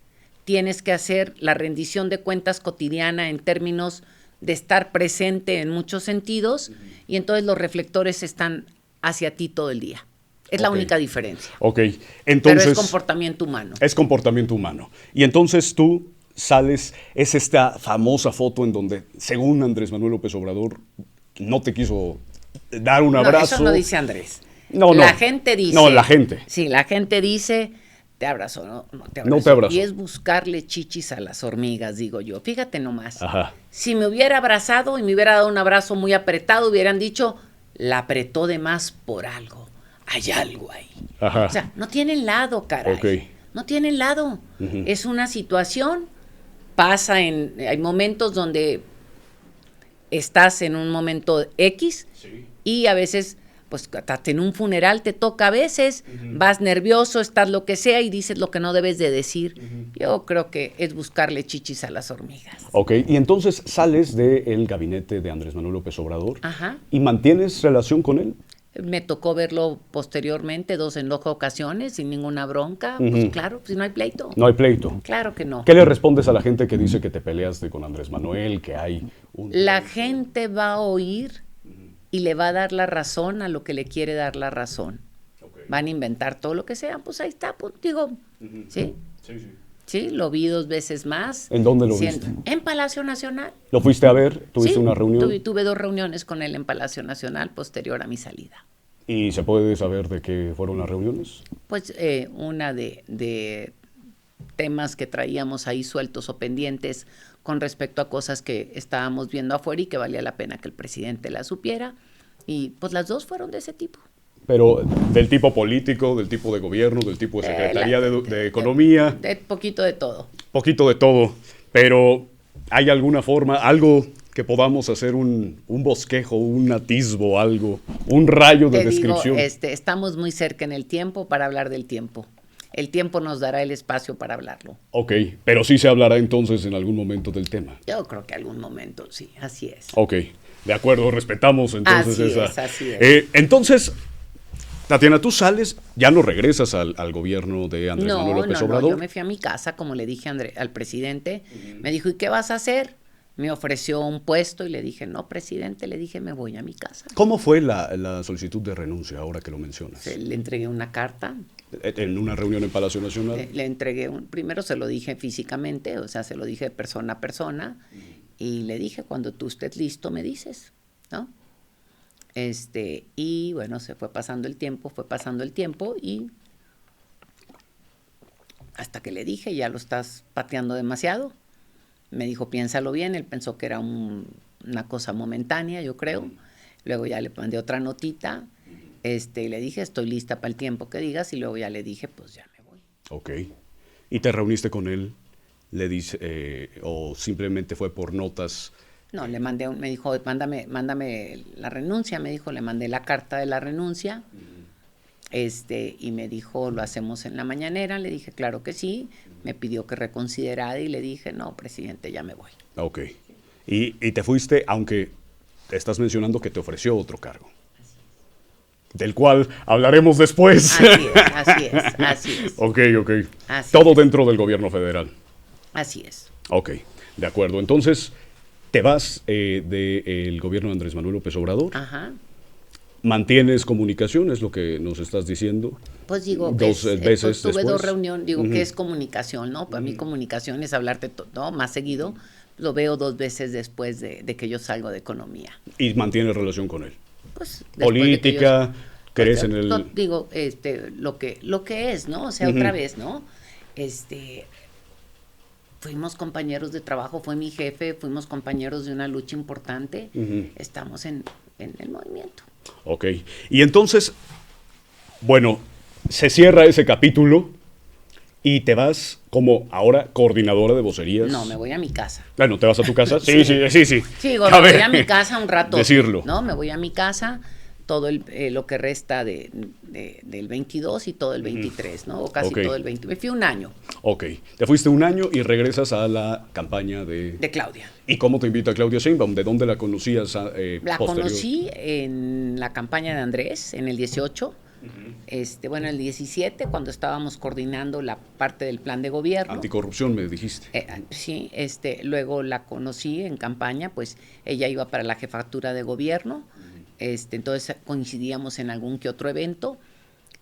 tienes que hacer la rendición de cuentas cotidiana en términos de estar presente en muchos sentidos y entonces los reflectores están hacia ti todo el día. Es la Ok. única diferencia. Ok, entonces... Pero es comportamiento humano. Es comportamiento humano. Y entonces tú sales, es esta famosa foto en donde, según Andrés Manuel López Obrador, no te quiso dar un abrazo. No, eso no dice Andrés. No, no. La gente dice. No, la gente. Sí, la gente dice, te abrazo, no te abrazo. No te abrazo. Y es buscarle chichis a las hormigas, digo yo. Fíjate nomás. Ajá. Si me hubiera abrazado y me hubiera dado un abrazo muy apretado, hubieran dicho, la apretó de más por algo. Hay algo ahí. Ajá. O sea, no tienen lado, caray. Ok. No tienen lado. Ujú. Es una situación, hay momentos donde estás en un momento X y a veces, pues hasta en un funeral te toca a veces, vas nervioso, estás lo que sea y dices lo que no debes de decir. Yo creo que es buscarle chichis a las hormigas. Ok, y entonces sales del gabinete de Andrés Manuel López Obrador Ajá. y mantienes relación con él. Me tocó verlo posteriormente, en 2 ocasiones, sin ninguna bronca. Pues claro, si no hay pleito. No hay pleito. Claro que no. ¿Qué le respondes a la gente que dice que te peleaste con Andrés Manuel, que hay un... La gente va a oír y le va a dar la razón a lo que le quiere dar la razón. Van a inventar todo lo que sea, pues ahí está, pues, digo, ¿sí? Sí, sí. Sí, lo vi 2 veces más. ¿En dónde lo viste? En Palacio Nacional. ¿Lo fuiste a ver? ¿Tuviste Sí, una reunión? Tuve 2 reuniones con él en Palacio Nacional posterior a mi salida. ¿Y se puede saber de qué fueron las reuniones? Pues una de temas que traíamos ahí sueltos o pendientes con respecto a cosas que estábamos viendo afuera y que valía la pena que el presidente las supiera. Y pues las 2 fueron de ese tipo. Pero del tipo político, del tipo de gobierno, del tipo de Secretaría de Economía, De poquito de todo. poquito de todo. Pero ¿hay alguna forma, algo que podamos hacer un bosquejo, un atisbo, algo, un rayo de Te digo, descripción? estamos muy cerca en el tiempo para hablar del tiempo. el tiempo nos dará el espacio para hablarlo. Ok, pero sí se hablará entonces en algún momento del tema. Yo creo que algún momento, sí, así es. Ok, de acuerdo, respetamos entonces Así esa. es, así es. Entonces, Tatiana, tú sales, ya no regresas al gobierno de Andrés Manuel López Obrador. No, yo me fui a mi casa, como le dije al presidente, me dijo, ¿y qué vas a hacer? Me ofreció un puesto y le dije, no, presidente, le dije, me voy a mi casa. ¿Cómo fue la solicitud de renuncia ahora que lo mencionas? Le entregué una carta. ¿En una reunión en Palacio Nacional? Le entregué, primero se lo dije físicamente, o sea, se lo dije de persona a persona, y le dije, cuando tú estés listo, me dices, ¿no? Y bueno, se fue pasando el tiempo, y hasta que le dije, ya lo estás pateando demasiado. Me dijo, piénsalo bien. Él pensó que era una cosa momentánea, yo creo. Luego ya le mandé otra notita. Y le dije, estoy lista para el tiempo que digas. Y luego ya le dije, pues ya me voy. Ok. ¿Y te reuniste con él? ¿Le dice, o simplemente fue por notas? No, le mandé, me dijo, mándame la renuncia. Me dijo, le mandé la carta de la renuncia. Y me dijo, lo hacemos en la mañanera. Le dije, claro que sí. Me pidió que reconsiderara y le dije, no, presidente, ya me voy. Ok. Y te fuiste, aunque te estás mencionando que te ofreció otro cargo, del cual hablaremos después. Así es. Ok. Así Todo es. dentro del gobierno federal. Así es. Ok, de acuerdo. Entonces, te vas del gobierno de Andrés Manuel López Obrador. Ajá. ¿Mantienes comunicación? Es lo que nos estás diciendo. Pues digo, dos veces pues tuve después. 2 reuniones, digo, ¿qué es comunicación, no? Para mí comunicación es hablarte ¿no? Más seguido. Lo veo 2 veces después de que yo salgo de economía. ¿Y mantienes relación con él? Pues, política, crees en el... Digo, lo que es, ¿no? O sea, otra vez, ¿no? Fuimos compañeros de trabajo, fue mi jefe, fuimos compañeros de una lucha importante. Estamos en el movimiento. Ok. Y entonces, bueno, se cierra ese capítulo y te vas como ahora coordinadora de vocerías. No, me voy a mi casa. Bueno, ¿te vas a tu casa? Sí. Sí, me voy a mi casa un rato. Decirlo. No, me voy a mi casa todo lo que resta del 22 y todo el 23, ¿no? O casi todo el 20. Me fui un año. Ok. Te fuiste un año y regresas a la campaña de Claudia. ¿Y cómo te invita Claudia Sheinbaum? ¿De dónde la conocías La conocí en la campaña de Andrés, en el 18. Bueno, el 17, cuando estábamos coordinando la parte del plan de gobierno. Anticorrupción, me dijiste. Sí, luego la conocí en campaña, pues ella iba para la jefatura de gobierno. Entonces coincidíamos en algún que otro evento.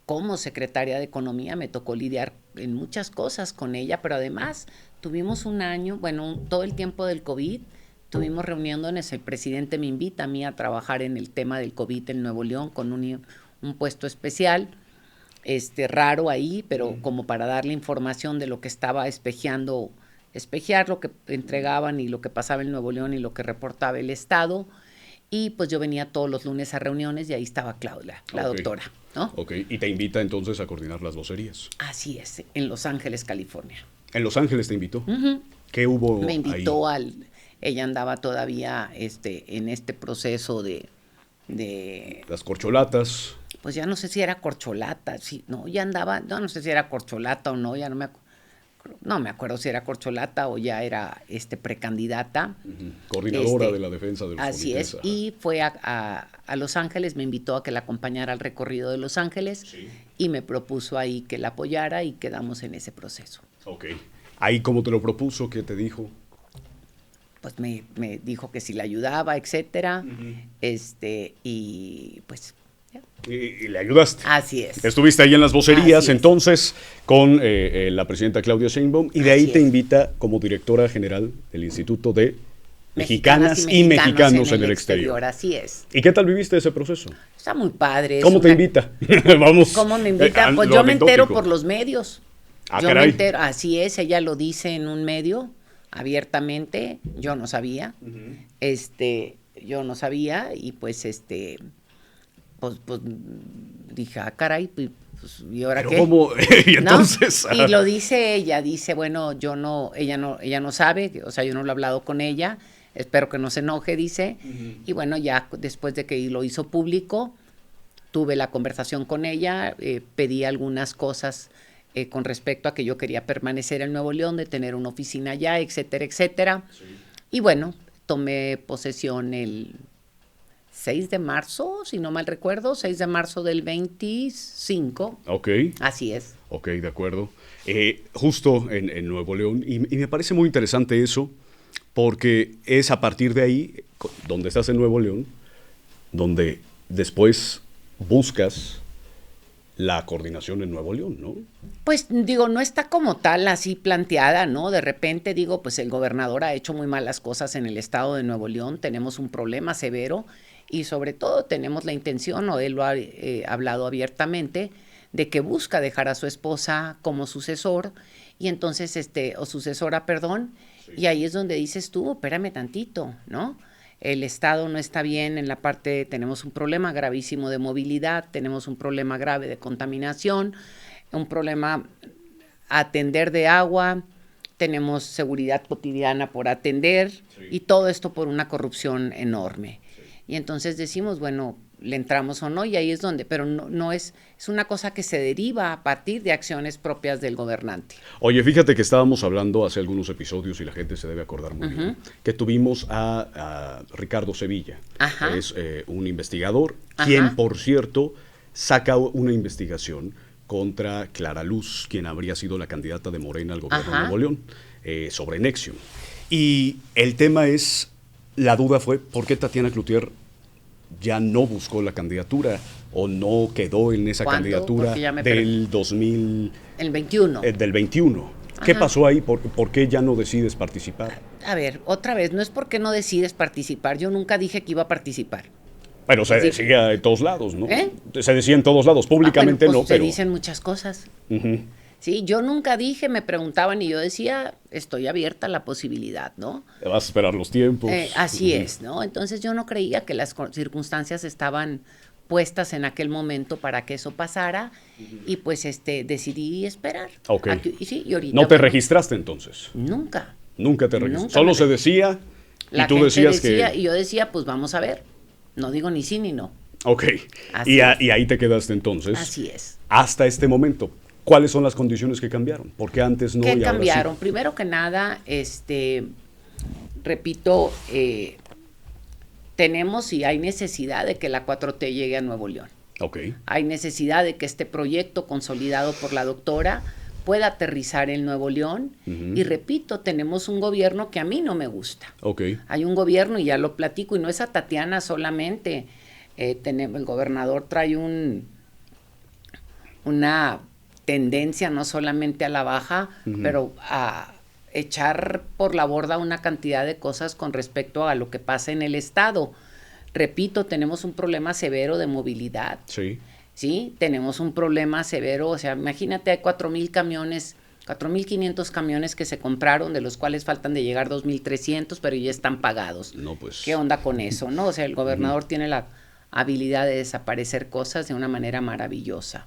Como secretaria de Economía me tocó lidiar en muchas cosas con ella, pero además tuvimos un año, bueno, todo el tiempo del COVID, estuvimos reuniéndonos, el presidente me invita a mí a trabajar en el tema del COVID en Nuevo León con un puesto especial, raro ahí, pero como para darle información de lo que estaba espejear lo que entregaban y lo que pasaba en Nuevo León y lo que reportaba el Estado. Y pues yo venía todos los lunes a reuniones y ahí estaba Claudia, la doctora, ¿no? Ok, y te invita entonces a coordinar las vocerías. Así es, en Los Ángeles, California. ¿En Los Ángeles te invitó? ¿Qué hubo ahí? Me invitó ella andaba todavía en este proceso de... Las corcholatas. Pues ya no sé si era corcholata, ya andaba, no sé si era corcholata o no, ya no me acuerdo si era corcholata o ya era precandidata. Coordinadora de la defensa de los Así comités. es, y fue a Los Ángeles, me invitó a que la acompañara al recorrido de Los Ángeles y me propuso ahí que la apoyara y quedamos en ese proceso. Ok. ¿Ahí cómo te lo propuso? ¿Qué te dijo? Pues me dijo que si le ayudaba, etcétera, y pues... Y le ayudaste. Así es. Estuviste ahí en las vocerías entonces con la presidenta Claudia Sheinbaum y de ahí te invita como directora general del Instituto de Mexicanas y Mexicanos en el exterior. Así es. ¿Y qué tal viviste ese proceso? Está muy padre. ¿Cómo te invita? Vamos. ¿Cómo me invita? Pues yo me entero por los medios. Yo caray. me entero, así es, ella lo dice en un medio abiertamente, yo no sabía. Yo no sabía y pues pues dije, caray, pues, ¿y ahora qué? ¿Cómo? Y entonces... ¿No? Y lo dice ella, dice, bueno, ella no sabe, o sea, yo no lo he hablado con ella, espero que no se enoje, dice, y bueno, ya después de que lo hizo público, tuve la conversación con ella, pedí algunas cosas con respecto a que yo quería permanecer en Nuevo León, de tener una oficina allá, etcétera, etcétera. Sí. Y bueno, tomé posesión el 6 de marzo, si no mal recuerdo, 6 de marzo del 25. Ok. Así es. Ok, de acuerdo. Justo en Nuevo León, y me parece muy interesante eso, porque es a partir de ahí, donde estás en Nuevo León, donde después buscas la coordinación en Nuevo León, ¿no? Pues digo, no está como tal así planteada, ¿no? De repente digo, pues el gobernador ha hecho muy malas cosas en el estado de Nuevo León, tenemos un problema severo y sobre todo tenemos la intención, o él lo ha hablado abiertamente, de que busca dejar a su esposa como sucesor y entonces, o sucesora, perdón, sí. Y ahí es donde dices tú, espérame tantito, ¿no? El estado no está bien en la parte, tenemos un problema gravísimo de movilidad, tenemos un problema grave de contaminación, un problema a atender de agua, tenemos seguridad cotidiana por atender, sí. Y todo esto por una corrupción enorme. Sí. Y entonces decimos, bueno, le entramos o no, y ahí es donde, pero no es una cosa que se deriva a partir de acciones propias del gobernante. Oye, fíjate que estábamos hablando hace algunos episodios, y la gente se debe acordar muy bien, que tuvimos a Ricardo Sevilla, que es un investigador, quien, por cierto, saca una investigación contra Clara Luz, quien habría sido la candidata de Morena al gobierno de Nuevo León, sobre Nexium. Y el tema es, la duda fue, ¿por qué Tatiana Cloutier ya no buscó la candidatura o no quedó en esa candidatura del 2000? El 21. Del 21. ¿Qué pasó ahí? ¿Por qué ya no decides participar? A ver, otra vez, no es porque no decides participar. Yo nunca dije que iba a participar. Pero se decía en todos lados, ¿no? Se decía en todos lados, públicamente bueno, pues no, pero... se dicen muchas cosas. Sí, yo nunca dije, me preguntaban y yo decía, estoy abierta a la posibilidad, ¿no? Te vas a esperar los tiempos. Así es, ¿no? Entonces yo no creía que las circunstancias estaban puestas en aquel momento para que eso pasara y pues decidí esperar. Ok. Y ahorita, ¿No te registraste entonces? Nunca. Nunca te registraste. Solo se decía y tú decías que... Y yo decía, pues vamos a ver. No digo ni sí ni no. Ok. Y ahí te quedaste entonces. Así es. Hasta este momento. ¿Cuáles son las condiciones que cambiaron? Porque antes no y ahora sí. ¿Qué cambiaron? Primero que nada, repito, tenemos y hay necesidad de que la 4T llegue a Nuevo León. Okay. Hay necesidad de que este proyecto consolidado por la doctora pueda aterrizar en Nuevo León. Y repito, tenemos un gobierno que a mí no me gusta. Okay. Hay un gobierno, y ya lo platico, y no es a Tatiana solamente. El gobernador trae una tendencia no solamente a la baja, pero a echar por la borda una cantidad de cosas con respecto a lo que pasa en el estado. Repito, tenemos un problema severo de movilidad. Sí. Sí, tenemos un problema severo, o sea, imagínate, hay 4,000 camiones, 4,500 camiones que se compraron, de los cuales faltan de llegar 2,300, pero ya están pagados. No, pues. ¿Qué onda con eso, no? O sea, el gobernador tiene la habilidad de desaparecer cosas de una manera maravillosa.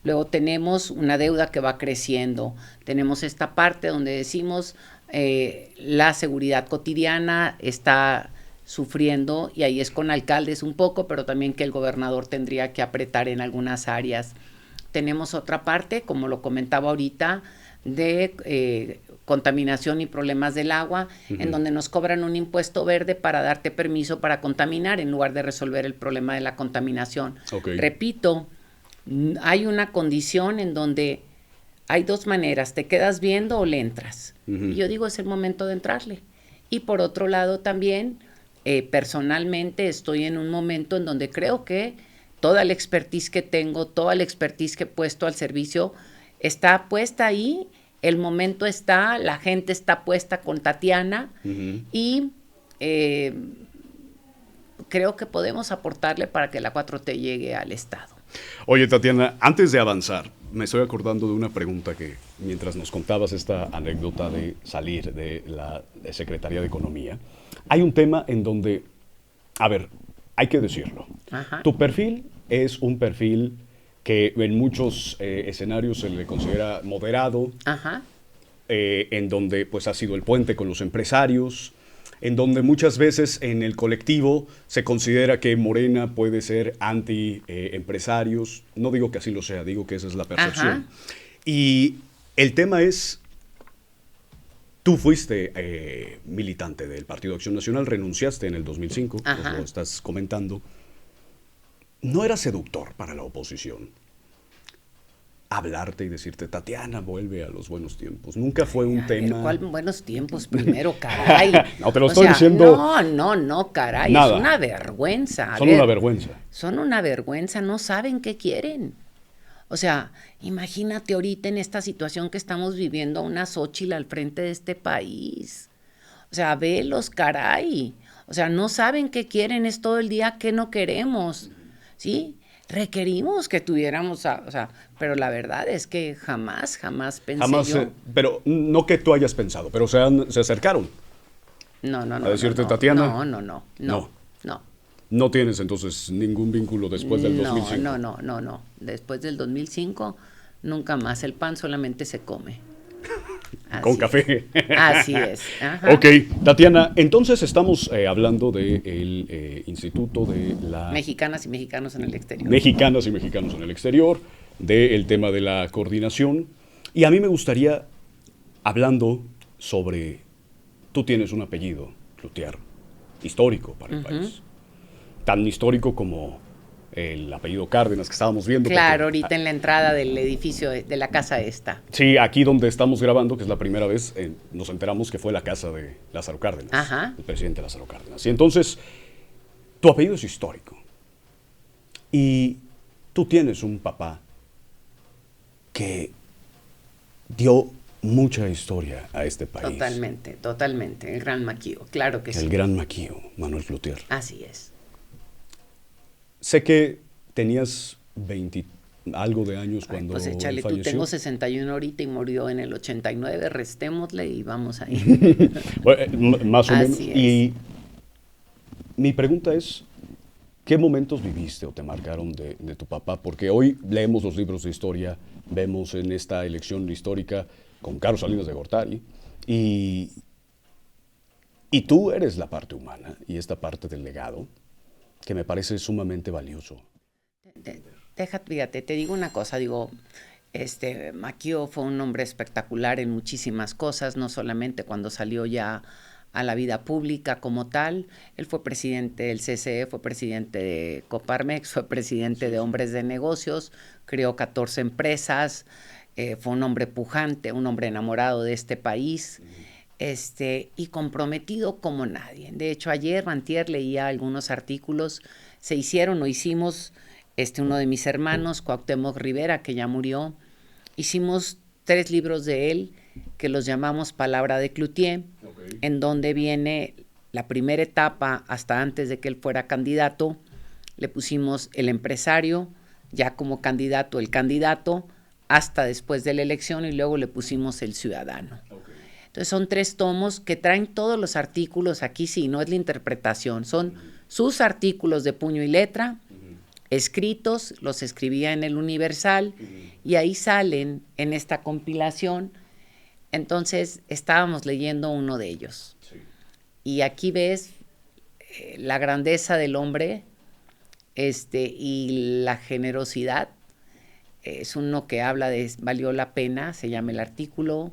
Luego tenemos una deuda que va creciendo, tenemos esta parte donde decimos la seguridad cotidiana está sufriendo, y ahí es con alcaldes un poco, pero también que el gobernador tendría que apretar en algunas áreas. Tenemos otra parte, como lo comentaba ahorita, de contaminación y problemas del agua, en donde nos cobran un impuesto verde para darte permiso para contaminar en lugar de resolver el problema de la contaminación. Okay. Repito, hay una condición en donde hay dos maneras, te quedas viendo o le entras. Y yo digo, es el momento de entrarle. Y por otro lado también, personalmente estoy en un momento en donde creo que toda la expertise que tengo, toda la expertise que he puesto al servicio está puesta ahí, el momento está, la gente está puesta con Tatiana y creo que podemos aportarle para que la 4T llegue al estado. Oye, Tatiana, antes de avanzar, me estoy acordando de una pregunta que, mientras nos contabas esta anécdota de salir de la Secretaría de Economía, hay un tema en donde, a ver, hay que decirlo. Tu perfil es un perfil que en muchos escenarios se le considera moderado, en donde pues ha sido el puente con los empresarios, en donde muchas veces en el colectivo se considera que Morena puede ser anti-empresarios. No digo que así lo sea, digo que esa es la percepción. Y el tema es, tú fuiste militante del Partido Acción Nacional, renunciaste en el 2005, Ajá. nos lo estás comentando. ¿No era seductor para la oposición hablarte y decirte, Tatiana, vuelve a los buenos tiempos? Nunca fue un A ver, tema... ¿cuál buenos tiempos primero, caray? No, te lo O estoy sea, diciendo... No, caray, Nada. es una vergüenza. A Son ver, una vergüenza. son una vergüenza, no saben qué quieren. O sea, imagínate ahorita en esta situación que estamos viviendo a una Xóchitl al frente de este país. O sea, velos, caray. O sea, no saben qué quieren, es todo el día que no queremos, ¿sí? Requerimos que tuviéramos, o sea, pero la verdad es que jamás pensé Jamás, yo. pero no que tú hayas pensado, pero se acercaron. No, A decirte, no, Tatiana. no. No tienes entonces ningún vínculo después del 2005. No. Después del 2005, nunca más. El pan solamente se come. Con café. Así es. Ajá. Ok, Tatiana, entonces estamos hablando del Instituto de la... Mexicanas y mexicanos en el exterior. Mexicanas y mexicanos en el exterior, del tema de la coordinación. Y a mí me gustaría, hablando sobre... Tú tienes un apellido, Cloutier, histórico para el país. Tan histórico como el apellido Cárdenas que estábamos viendo. Claro, porque, ahorita en la entrada del edificio de la casa esta. sí, aquí donde estamos grabando, que es la primera vez, nos enteramos que fue la casa de Lázaro Cárdenas, Ajá. el presidente Lázaro Cárdenas. Y entonces, tu apellido es histórico. Y tú tienes un papá que dio mucha historia a este país. Totalmente. El gran Maquío, claro que sí. El gran Maquío, Manuel Cloutier. Así es. Sé que tenías 20 algo de años Ay, cuando pues échale, tú falleció. tengo 61 ahorita y murió en el 89, restémosle y vamos ahí. Bueno, más o menos. Así es. Y mi pregunta es, ¿qué momentos viviste o te marcaron de tu papá? Porque hoy leemos los libros de historia, vemos en esta elección histórica con Carlos Salinas de Gortari, y tú eres la parte humana y esta parte del legado que me parece sumamente valioso. Fíjate, te digo una cosa, Maquío fue un hombre espectacular en muchísimas cosas, no solamente cuando salió ya a la vida pública como tal. Él fue presidente del CCE, fue presidente de Coparmex, fue presidente de Hombres de Negocios, creó 14 empresas, fue un hombre pujante, un hombre enamorado de este país, y comprometido como nadie. De hecho, ayer, antier, leía algunos artículos, hicimos, uno de mis hermanos, Cuauhtémoc Rivera, que ya murió, hicimos 3 libros de él, que los llamamos Palabra de Cloutier, en donde viene la primera etapa hasta antes de que él fuera candidato. Le pusimos el empresario, ya como candidato, el candidato, hasta después de la elección, y luego le pusimos el ciudadano. Entonces son 3 tomos que traen todos los artículos, aquí sí, no es la interpretación, son sus artículos de puño y letra, escritos, los escribía en el Universal, y ahí salen en esta compilación. Entonces estábamos leyendo uno de ellos. Sí. Y aquí ves la grandeza del hombre, y la generosidad. Es uno que habla de valió la pena, se llama el artículo,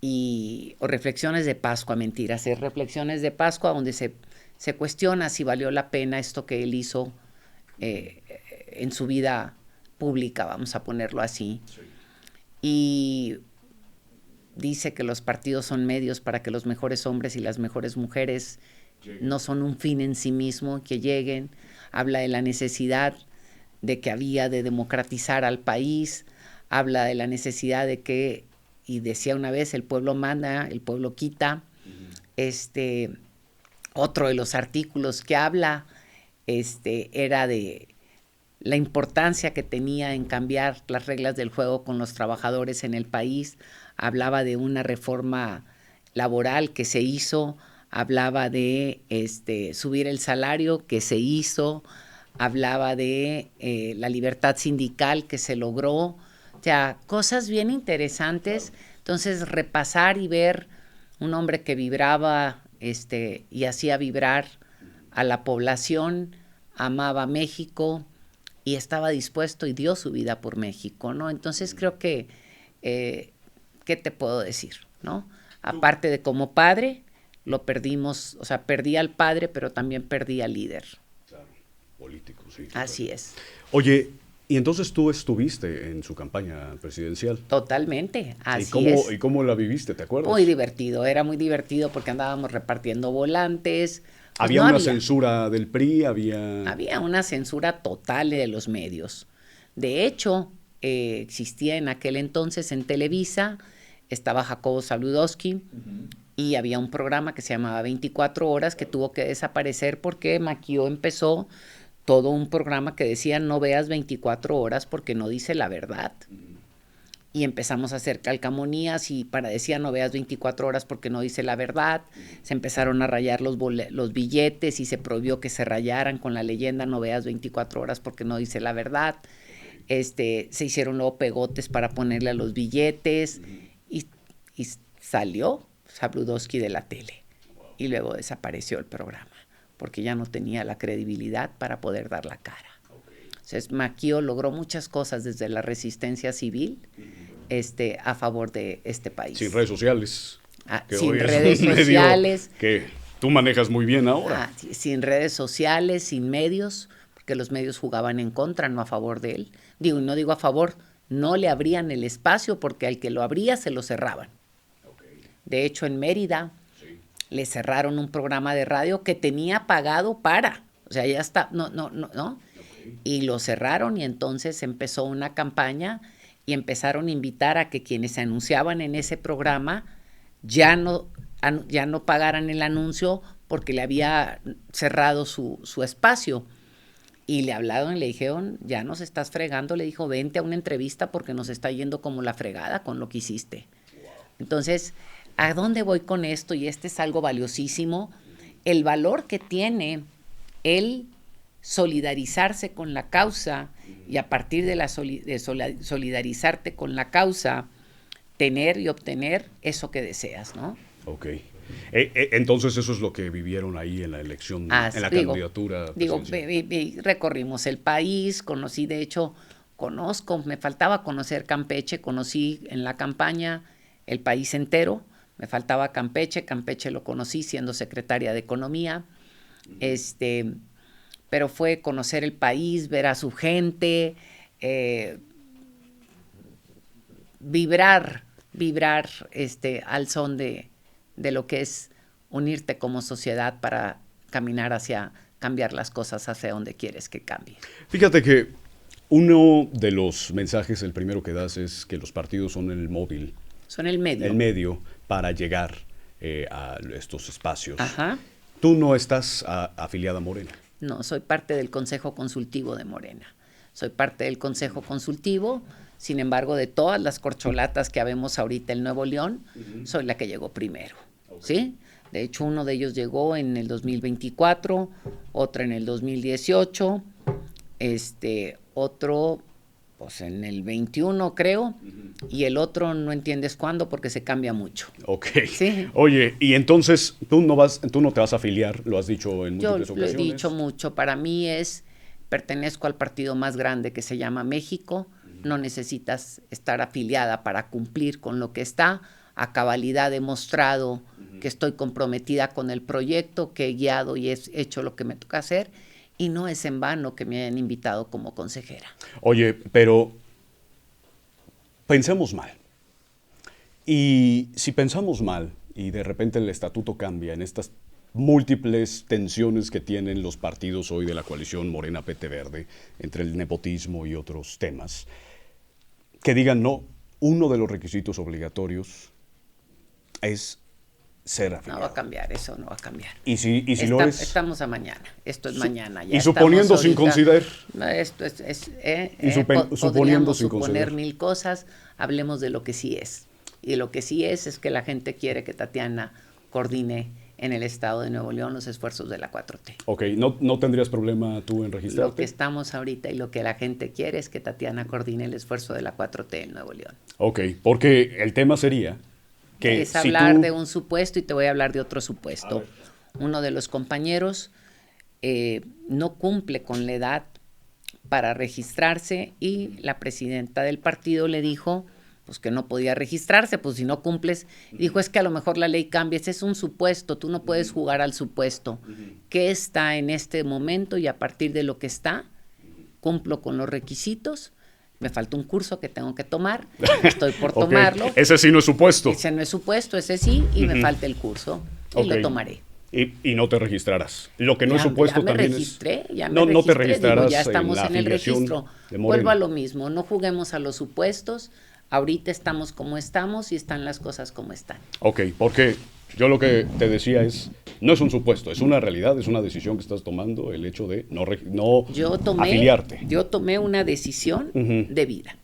o reflexiones de Pascua, mentiras, es reflexiones de Pascua, donde se cuestiona si valió la pena esto que él hizo en su vida pública, vamos a ponerlo así. Sí. Y dice que los partidos son medios para que los mejores hombres y las mejores mujeres no son un fin en sí mismo, que lleguen. Habla de la necesidad de que había de democratizar al país, habla de la necesidad de que, y decía una vez, el pueblo manda, el pueblo quita. Otro de los artículos que habla era de la importancia que tenía en cambiar las reglas del juego con los trabajadores en el país. Hablaba de una reforma laboral que se hizo, hablaba de subir el salario que se hizo, hablaba de la libertad sindical que se logró, o sea, cosas bien interesantes. Entonces, repasar y ver un hombre que vibraba y hacía vibrar a la población, amaba México y estaba dispuesto y dio su vida por México, ¿no? Entonces creo que, ¿qué te puedo decir, no? Aparte de como padre, lo perdimos, o sea, perdí al padre, pero también perdí al líder. Claro, político, sí. Así es. Oye, y entonces tú estuviste en su campaña presidencial. Totalmente, así es. ¿Y cómo la viviste, te acuerdas? Muy divertido, era muy divertido porque andábamos repartiendo volantes. Pues ¿Había no una censura del PRI? Había una censura total de los medios. De hecho, existía en aquel entonces en Televisa, estaba Jacobo Zabludovsky, y había un programa que se llamaba 24 horas que tuvo que desaparecer porque Maquio empezó todo un programa que decía no veas 24 horas porque no dice la verdad. Y empezamos a hacer calcamonías y decía no veas 24 horas porque no dice la verdad. Se empezaron a rayar los billetes y se prohibió que se rayaran con la leyenda no veas 24 horas porque no dice la verdad. Se hicieron luego pegotes para ponerle a los billetes y salió Zabludovsky de la tele. Y luego desapareció el programa porque ya no tenía la credibilidad para poder dar la cara. Entonces, Maquio logró muchas cosas desde la resistencia civil a favor de este país. Sin redes sociales. Sin redes sociales. Que tú manejas muy bien ahora. Sin redes sociales, sin medios, porque los medios jugaban en contra, no a favor de él. No digo a favor, no le abrían el espacio porque al que lo abría se lo cerraban. De hecho, en Mérida le cerraron un programa de radio que tenía pagado o sea, ya está, no. Y lo cerraron y entonces empezó una campaña y empezaron a invitar a que quienes se anunciaban en ese programa ya no pagaran el anuncio porque le había cerrado su espacio. Y le hablaron y le dijeron, ya nos estás fregando, le dijo, vente a una entrevista porque nos está yendo como la fregada con lo que hiciste. Entonces, ¿a dónde voy con esto? Y es algo valiosísimo. El valor que tiene el solidarizarse con la causa y a partir de solidarizarte con la causa, tener y obtener eso que deseas, ¿no? Ok. Entonces eso es lo que vivieron ahí en la elección, en la candidatura. Recorrimos el país, me faltaba conocer Campeche, conocí en la campaña el país entero, me faltaba Campeche lo conocí siendo secretaria de Economía, pero fue conocer el país, ver a su gente, vibrar al son de lo que es unirte como sociedad para caminar hacia cambiar las cosas hacia donde quieres que cambie. Fíjate que uno de los mensajes, el primero que das, es que los partidos son el móvil. Son el medio. El medio para llegar a estos espacios. Ajá. ¿Tú no estás afiliada a Morena? No, soy parte del Consejo Consultivo de Morena. Soy parte del Consejo Consultivo, sin embargo, de todas las corcholatas que habemos ahorita en Nuevo León, soy la que llegó primero, ¿sí? De hecho, uno de ellos llegó en el 2024, otro en el 2018, otro pues en el 21 creo, y el otro no entiendes cuándo porque se cambia mucho. Ok. ¿Sí? Oye, y entonces tú no te vas a afiliar, lo has dicho en múltiples ocasiones. Yo lo he dicho mucho, para mí pertenezco al partido más grande que se llama México, no necesitas estar afiliada para cumplir con lo que está, a cabalidad demostrado que estoy comprometida con el proyecto, que he guiado y he hecho lo que me toca hacer, y no es en vano que me hayan invitado como consejera. Oye, pero pensemos mal. Y si pensamos mal y de repente el estatuto cambia en estas múltiples tensiones que tienen los partidos hoy de la coalición Morena-PT Verde, entre el nepotismo y otros temas, que digan no, uno de los requisitos obligatorios es ser afiliado. No va a cambiar, eso no va a cambiar. ¿Y si lo es? Estamos a mañana, esto es mañana. Ya y suponiendo sin considerar. Esto suponiendo sin suponer considerar. Mil cosas, hablemos de lo que sí es. Y lo que sí es que la gente quiere que Tatiana coordine en el estado de Nuevo León los esfuerzos de la 4T. Ok, ¿no tendrías problema tú en registrarte? Lo que estamos ahorita y lo que la gente quiere es que Tatiana coordine el esfuerzo de la 4T en Nuevo León. Ok, porque el tema sería que es hablar de un supuesto y te voy a hablar de otro supuesto. Uno de los compañeros no cumple con la edad para registrarse y la presidenta del partido le dijo pues que no podía registrarse, pues si no cumples, dijo es que a lo mejor la ley cambia, ese es un supuesto, tú no puedes jugar al supuesto, ¿qué está en este momento? Y a partir de lo que está, cumplo con los requisitos, me falta un curso que tengo que tomar, estoy por tomarlo. Ese sí no es supuesto. Ese no es supuesto, ese sí, y me falta el curso, y lo tomaré. Y no te registrarás. Lo que no es supuesto también no te registrarás. Digo, ya estamos en el registro. Vuelvo a lo mismo, no juguemos a los supuestos. Ahorita estamos como estamos y están las cosas como están. Ok, porque yo lo que te decía no es un supuesto, es una realidad, es una decisión que estás tomando, el hecho de no afiliarte. Yo tomé una decisión de vida.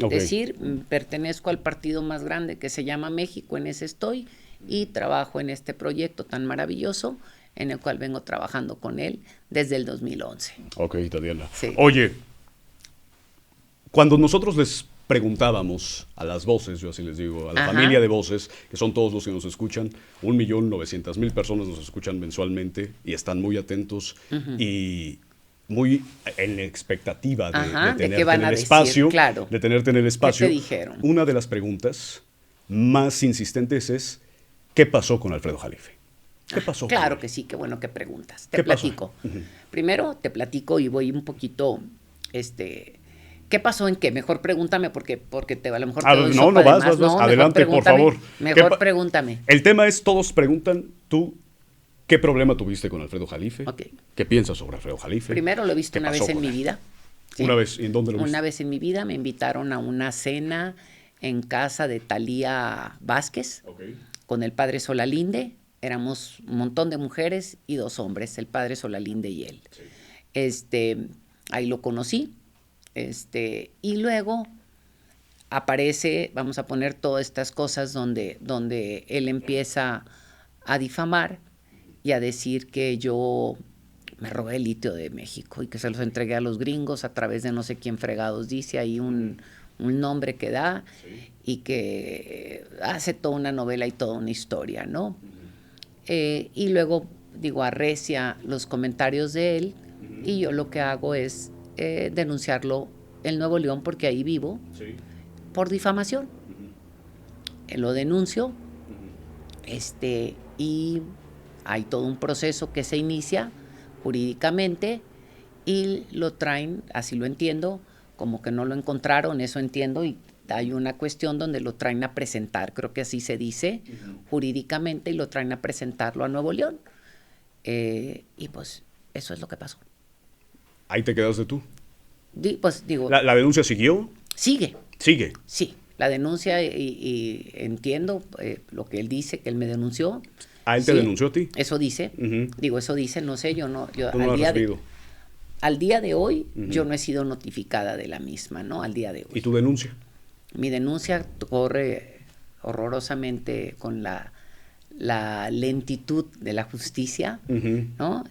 Okay. Decir, pertenezco al partido más grande que se llama México, en ese estoy, y trabajo en este proyecto tan maravilloso en el cual vengo trabajando con él desde el 2011. Ok, Tatiana. Sí. Oye, cuando nosotros les preguntábamos a las voces, yo así les digo, a la familia de voces, que son todos los que nos escuchan, 1.900.000 personas nos escuchan mensualmente y están muy atentos y muy en la expectativa de tenerte en el espacio. Claro. De tenerte en el espacio. ¿Qué te dijeron? Una de las preguntas más insistentes es, ¿qué pasó con Alfredo Jalife? ¿Qué pasó? Claro que sí, qué bueno que preguntas. Te platico. Primero te platico y voy un poquito, ¿qué pasó en qué? Mejor pregúntame porque a lo mejor te doy no, sopa vas. No, adelante, por favor. Mejor pregúntame. El tema es, todos preguntan, tú, ¿qué problema tuviste con Alfredo Jalife? Okay. ¿Qué piensas sobre Alfredo Jalife? Primero lo he visto una vez en mi vida. ¿Sí? ¿Una vez? ¿Y en dónde lo viste? Una vez en mi vida me invitaron a una cena en casa de Talía Vázquez, con el padre Solalinde. Éramos un montón de mujeres y 2 hombres, el padre Solalinde y él. Sí. Ahí lo conocí. Y luego aparece, vamos a poner todas estas cosas donde él empieza a difamar y a decir que yo me robé el litio de México y que se los entregué a los gringos a través de no sé quién fregados, dice ahí un nombre que da, y que hace toda una novela y toda una historia, ¿no? Y luego, arrecia los comentarios de él, y yo lo que hago es denunciarlo en Nuevo León, porque ahí vivo, por difamación. Lo denuncio, y hay todo un proceso que se inicia jurídicamente y lo traen, así lo entiendo, como que no lo encontraron, eso entiendo, y hay una cuestión donde lo traen a presentar, creo que así se dice jurídicamente, y lo traen a presentarlo a Nuevo León. Y pues eso es lo que pasó. ¿Ahí te quedaste tú? ¿La denuncia siguió? Sigue. ¿Sigue? Sí, la denuncia, y entiendo lo que él dice, que él me denunció. ¿A él te denunció a ti? Eso dice. Eso dice, no sé, yo no... ¿Tú no lo has recibido? Al día de hoy, yo no he sido notificada de la misma, ¿no? Al día de hoy. ¿Y tu denuncia? Mi denuncia corre horrorosamente con la lentitud de la justicia, ¿no?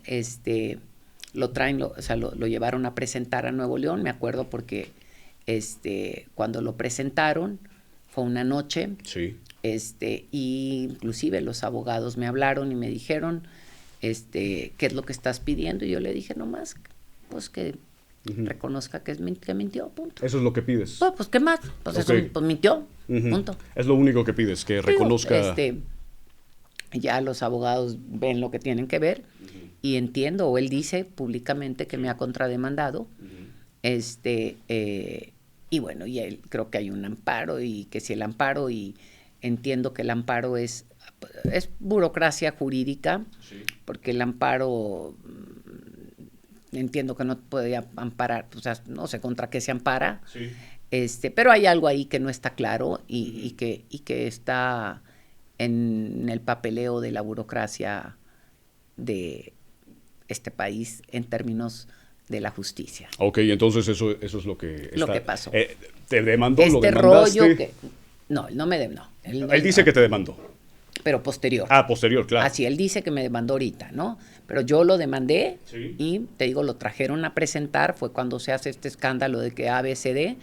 Lo traen, lo llevaron a presentar a Nuevo León, me acuerdo porque cuando lo presentaron fue una noche, y inclusive los abogados me hablaron y me dijeron, ¿qué es lo que estás pidiendo? Y yo le dije nomás, pues que reconozca que mintió, punto. ¿Eso es lo que pides? Pues ¿qué más? Pues mintió, punto. Es lo único que pides, que reconozca. Ya los abogados ven lo que tienen que ver, y entiendo, o él dice públicamente que me ha contrademandado, y bueno, y él, creo que hay un amparo, y que si el amparo, y entiendo que el amparo es burocracia jurídica, porque el amparo, entiendo que no podía amparar, o sea, no sé contra qué se ampara, pero hay algo ahí que no está claro, y que está en el papeleo de la burocracia de este país en términos de la justicia. Ok, entonces eso es lo que pasó. ¿Te demandó? ¿Lo demandaste? Rollo que... No, él no me demandó. Él dice que te demandó. Pero posterior. Posterior, claro. Así, él dice que me demandó ahorita, ¿no? Pero yo lo demandé, y te digo, lo trajeron a presentar, fue cuando se hace este escándalo de que ABCD,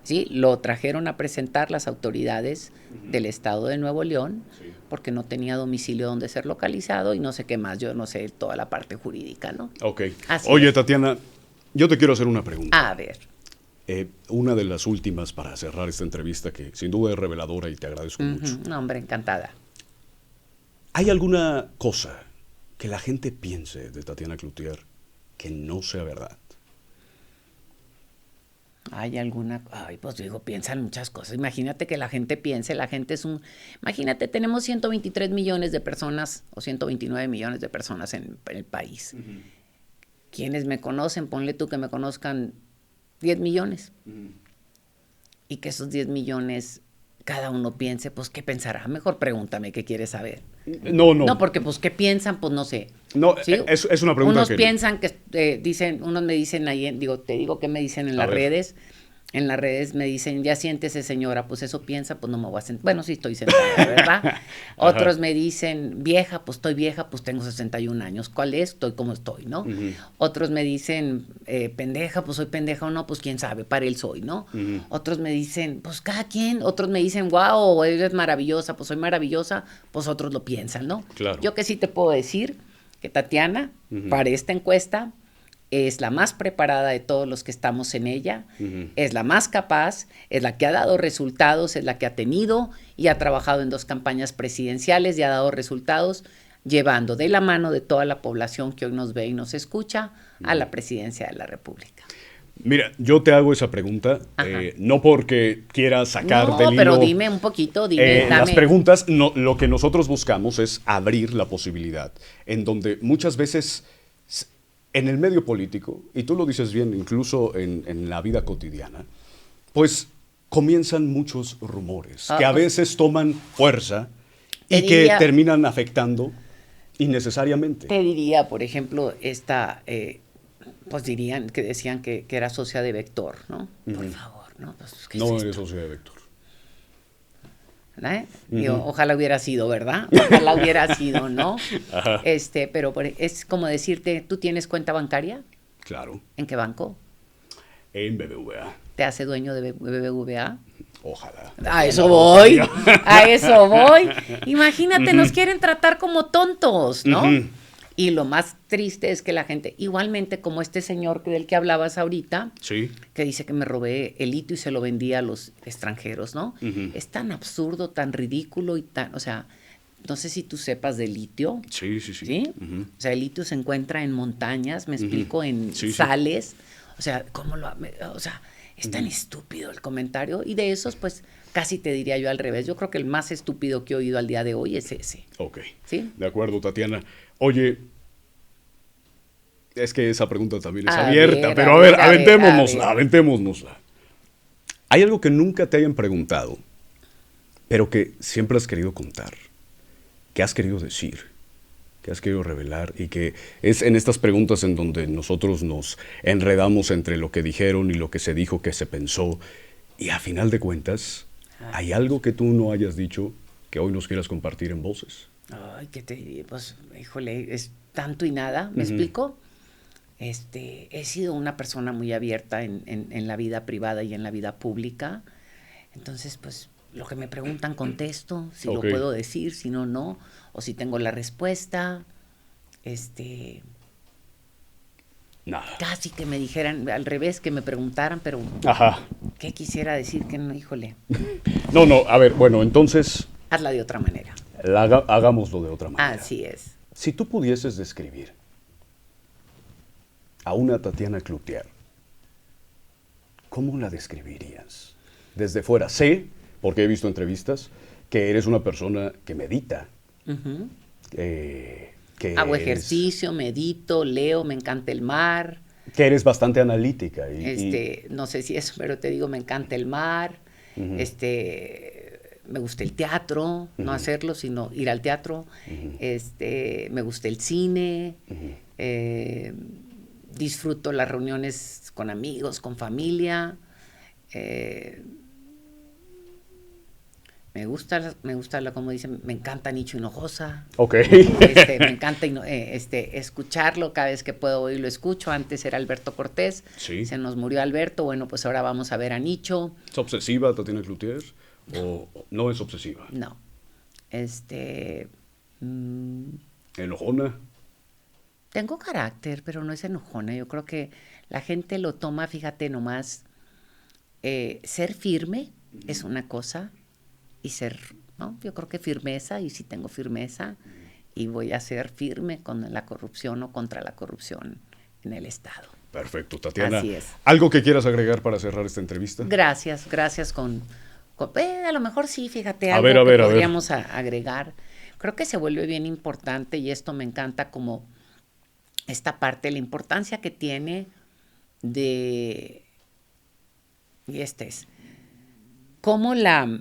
¿sí? Lo trajeron a presentar las autoridades del estado de Nuevo León, porque no tenía domicilio donde ser localizado y no sé qué más, yo no sé toda la parte jurídica, ¿no? Ok. Así Oye, es. Tatiana, Yo te quiero hacer una pregunta. A ver. Una de las últimas para cerrar esta entrevista que sin duda es reveladora y te agradezco mucho. No, hombre, encantada. ¿Hay alguna cosa que la gente piense de Tatiana Cloutier que no sea verdad? Hay alguna, pues digo, piensan muchas cosas. Imagínate que la gente piense, la gente es imagínate, tenemos 123 millones de personas o 129 millones de personas en el país. Uh-huh. Quienes me conocen, ponle tú que me conozcan 10 millones. Uh-huh. Y que esos 10 millones, cada uno piense, pues, ¿qué pensará? Mejor pregúntame qué quieres saber. No, porque, pues, ¿qué piensan? Pues, no sé. No, ¿sí? es una pregunta unos piensan que dicen, unos me dicen ahí, te digo que me dicen en las redes. En las redes me dicen, ya siéntese señora, pues eso piensa, pues no me voy a sentar. Bueno, sí estoy sentada, ¿verdad? Otros me dicen, vieja, pues estoy vieja, pues tengo 61 años. ¿Cuál es? Estoy como estoy, ¿no? Uh-huh. Otros me dicen, pendeja, pues soy pendeja o no, pues quién sabe, para él soy, ¿no? Uh-huh. Otros me dicen, pues cada quien. Otros me dicen, wow, eres maravillosa, pues soy maravillosa, pues otros lo piensan, ¿no? Claro. Yo que sí te puedo decir que Tatiana, uh-huh, para esta encuesta, es la más preparada de todos los que estamos en ella, uh-huh, es la más capaz, es la que ha dado resultados, es la que ha tenido y ha trabajado en 2 campañas presidenciales y ha dado resultados, llevando de la mano de toda la población que hoy nos ve y nos escucha a la presidencia de la República. Mira, yo te hago esa pregunta, no porque quiera sacar del hilo... pero dime un poquito, dame. Las preguntas, lo que nosotros buscamos es abrir la posibilidad, en donde muchas veces... En el medio político, y tú lo dices bien, incluso en la vida cotidiana, pues comienzan muchos rumores que a veces toman fuerza y que terminan afectando innecesariamente. Te diría, por ejemplo, pues decían que era socia de Vector, ¿no? Uh-huh. Por favor, ¿no? Pues, no eres socia de Vector. Uh-huh. Yo, ojalá hubiera sido, ¿verdad? Ojalá hubiera sido, ¿no? Ajá. Pero es como decirte, ¿tú tienes cuenta bancaria? Claro. ¿En qué banco? En BBVA. ¿Te hace dueño de BBVA? Ojalá. A eso voy, a eso voy. Imagínate, uh-huh, nos quieren tratar como tontos, ¿no? Uh-huh. Y lo más triste es que la gente, igualmente como este señor del que hablabas ahorita, sí, que dice que me robé el litio y se lo vendí a los extranjeros, ¿no? Uh-huh. Es tan absurdo, tan ridículo y tan, o sea, no sé si tú sepas de litio. Sí. ¿Sí? Uh-huh. O sea, el litio se encuentra en montañas, me explico, en sales. Sí. O sea, es tan estúpido el comentario. Y de esos, pues, casi te diría yo al revés. Yo creo que el más estúpido que he oído al día de hoy es ese. Ok. ¿Sí? De acuerdo, Tatiana. Oye, es que esa pregunta también es abierta, pero a ver, aventémonosla. ¿Hay algo que nunca te hayan preguntado, pero que siempre has querido contar? ¿Qué has querido decir? ¿Qué has querido revelar? Y que es en estas preguntas en donde nosotros nos enredamos entre lo que dijeron y lo que se dijo, que se pensó. Y a final de cuentas, ¿hay algo que tú no hayas dicho que hoy nos quieras compartir en Voces? Ay, ¿qué te diría? Pues, híjole, es tanto y nada, ¿me explico? He sido una persona muy abierta en la vida privada y en la vida pública. Entonces, pues, lo que me preguntan contesto, si lo puedo decir, si no, no. O si tengo la respuesta. Nada. Casi que me dijeran, al revés, que me preguntaran, pero... Ajá. ¿Qué quisiera decir? Que no, híjole. No, a ver, bueno, entonces... Hazla de otra manera. Hagámoslo de otra manera. Así es. Si tú pudieses describir a una Tatiana Cloutier, ¿cómo la describirías? Desde fuera. Sé, porque he visto entrevistas, que eres una persona que medita. Uh-huh. Hago ejercicio, medito, leo, me encanta el mar. Que eres bastante analítica. No sé si eso, pero te digo, me encanta el mar. Uh-huh. Me gusta el teatro, uh-huh, no hacerlo, sino ir al teatro. Uh-huh. Me gusta el cine. Uh-huh. Disfruto las reuniones con amigos, con familia. Me gusta como dicen, me encanta Nicho Hinojosa. Ok. Me encanta escucharlo, cada vez que puedo oírlo escucho. Antes era Alberto Cortés, sí, se nos murió Alberto, bueno, pues ahora vamos a ver a Nicho. ¿Es obsesiva Tatiana Cloutier? ¿O no es obsesiva? No. ¿Enojona? Tengo carácter, pero no es enojona. Yo creo que La gente lo toma, fíjate nomás, ser firme es una cosa y ser, ¿no? Yo creo que firmeza, y si tengo firmeza, y voy a ser firme con la corrupción o contra la corrupción en el Estado. Perfecto, Tatiana. Así es. ¿Algo que quieras agregar para cerrar esta entrevista? Gracias a lo mejor sí, fíjate, A algo ver, que podríamos agregar. Creo que se vuelve bien importante, y esto me encanta, como esta parte, la importancia que tiene y cómo la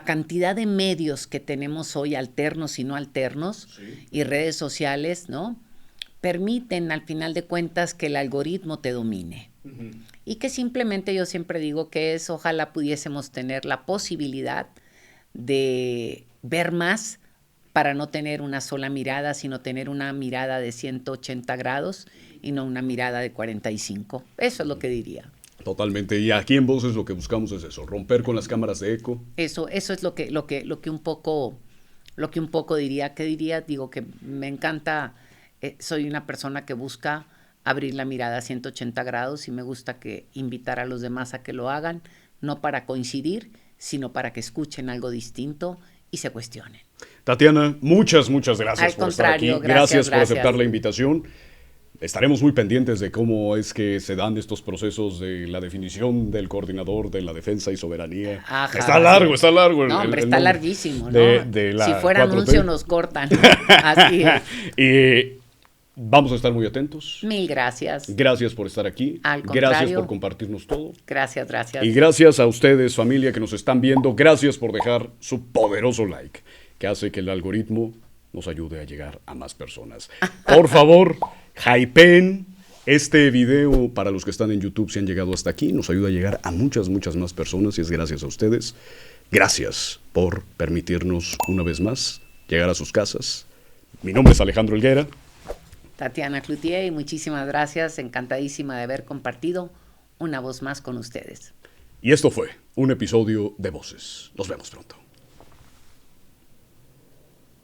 cantidad de medios que tenemos hoy, alternos y no alternos, sí, y redes sociales, ¿no?, permiten al final de cuentas que el algoritmo te domine. Uh-huh. Y que simplemente yo siempre digo que ojalá pudiésemos tener la posibilidad de ver más, para no tener una sola mirada, sino tener una mirada de 180 grados y no una mirada de 45. Eso es lo que diría. Totalmente. Y aquí en Voces lo que buscamos es eso, romper con las cámaras de eco. Eso es lo que un poco diría. ¿Qué diría? Digo que me encanta, soy una persona que busca abrir la mirada a 180 grados, y me gusta invitar a los demás a que lo hagan, no para coincidir, sino para que escuchen algo distinto y se cuestionen. Tatiana, muchas gracias por estar aquí. Gracias por aceptar la invitación. Estaremos muy pendientes de cómo es que se dan estos procesos de la definición del coordinador de la defensa y soberanía. Ajá, está largo. No, hombre, está larguísimo, ¿no? Si fuera 4T. Anuncio nos cortan. Así es. Y vamos a estar muy atentos. Mil gracias. Gracias por estar aquí. Al contrario. Gracias por compartirnos todo. Gracias. Y gracias a ustedes, familia, que nos están viendo. Gracias por dejar su poderoso like, que hace que el algoritmo nos ayude a llegar a más personas. Por favor, hypeen este video para los que están en YouTube. Si han llegado hasta aquí, nos ayuda a llegar a muchas más personas, y es gracias a ustedes. Gracias por permitirnos una vez más llegar a sus casas. Mi nombre es Alejandro Helguera. Tatiana Cloutier, y muchísimas gracias. Encantadísima de haber compartido una voz más con ustedes. Y esto fue un episodio de Voces. Nos vemos pronto.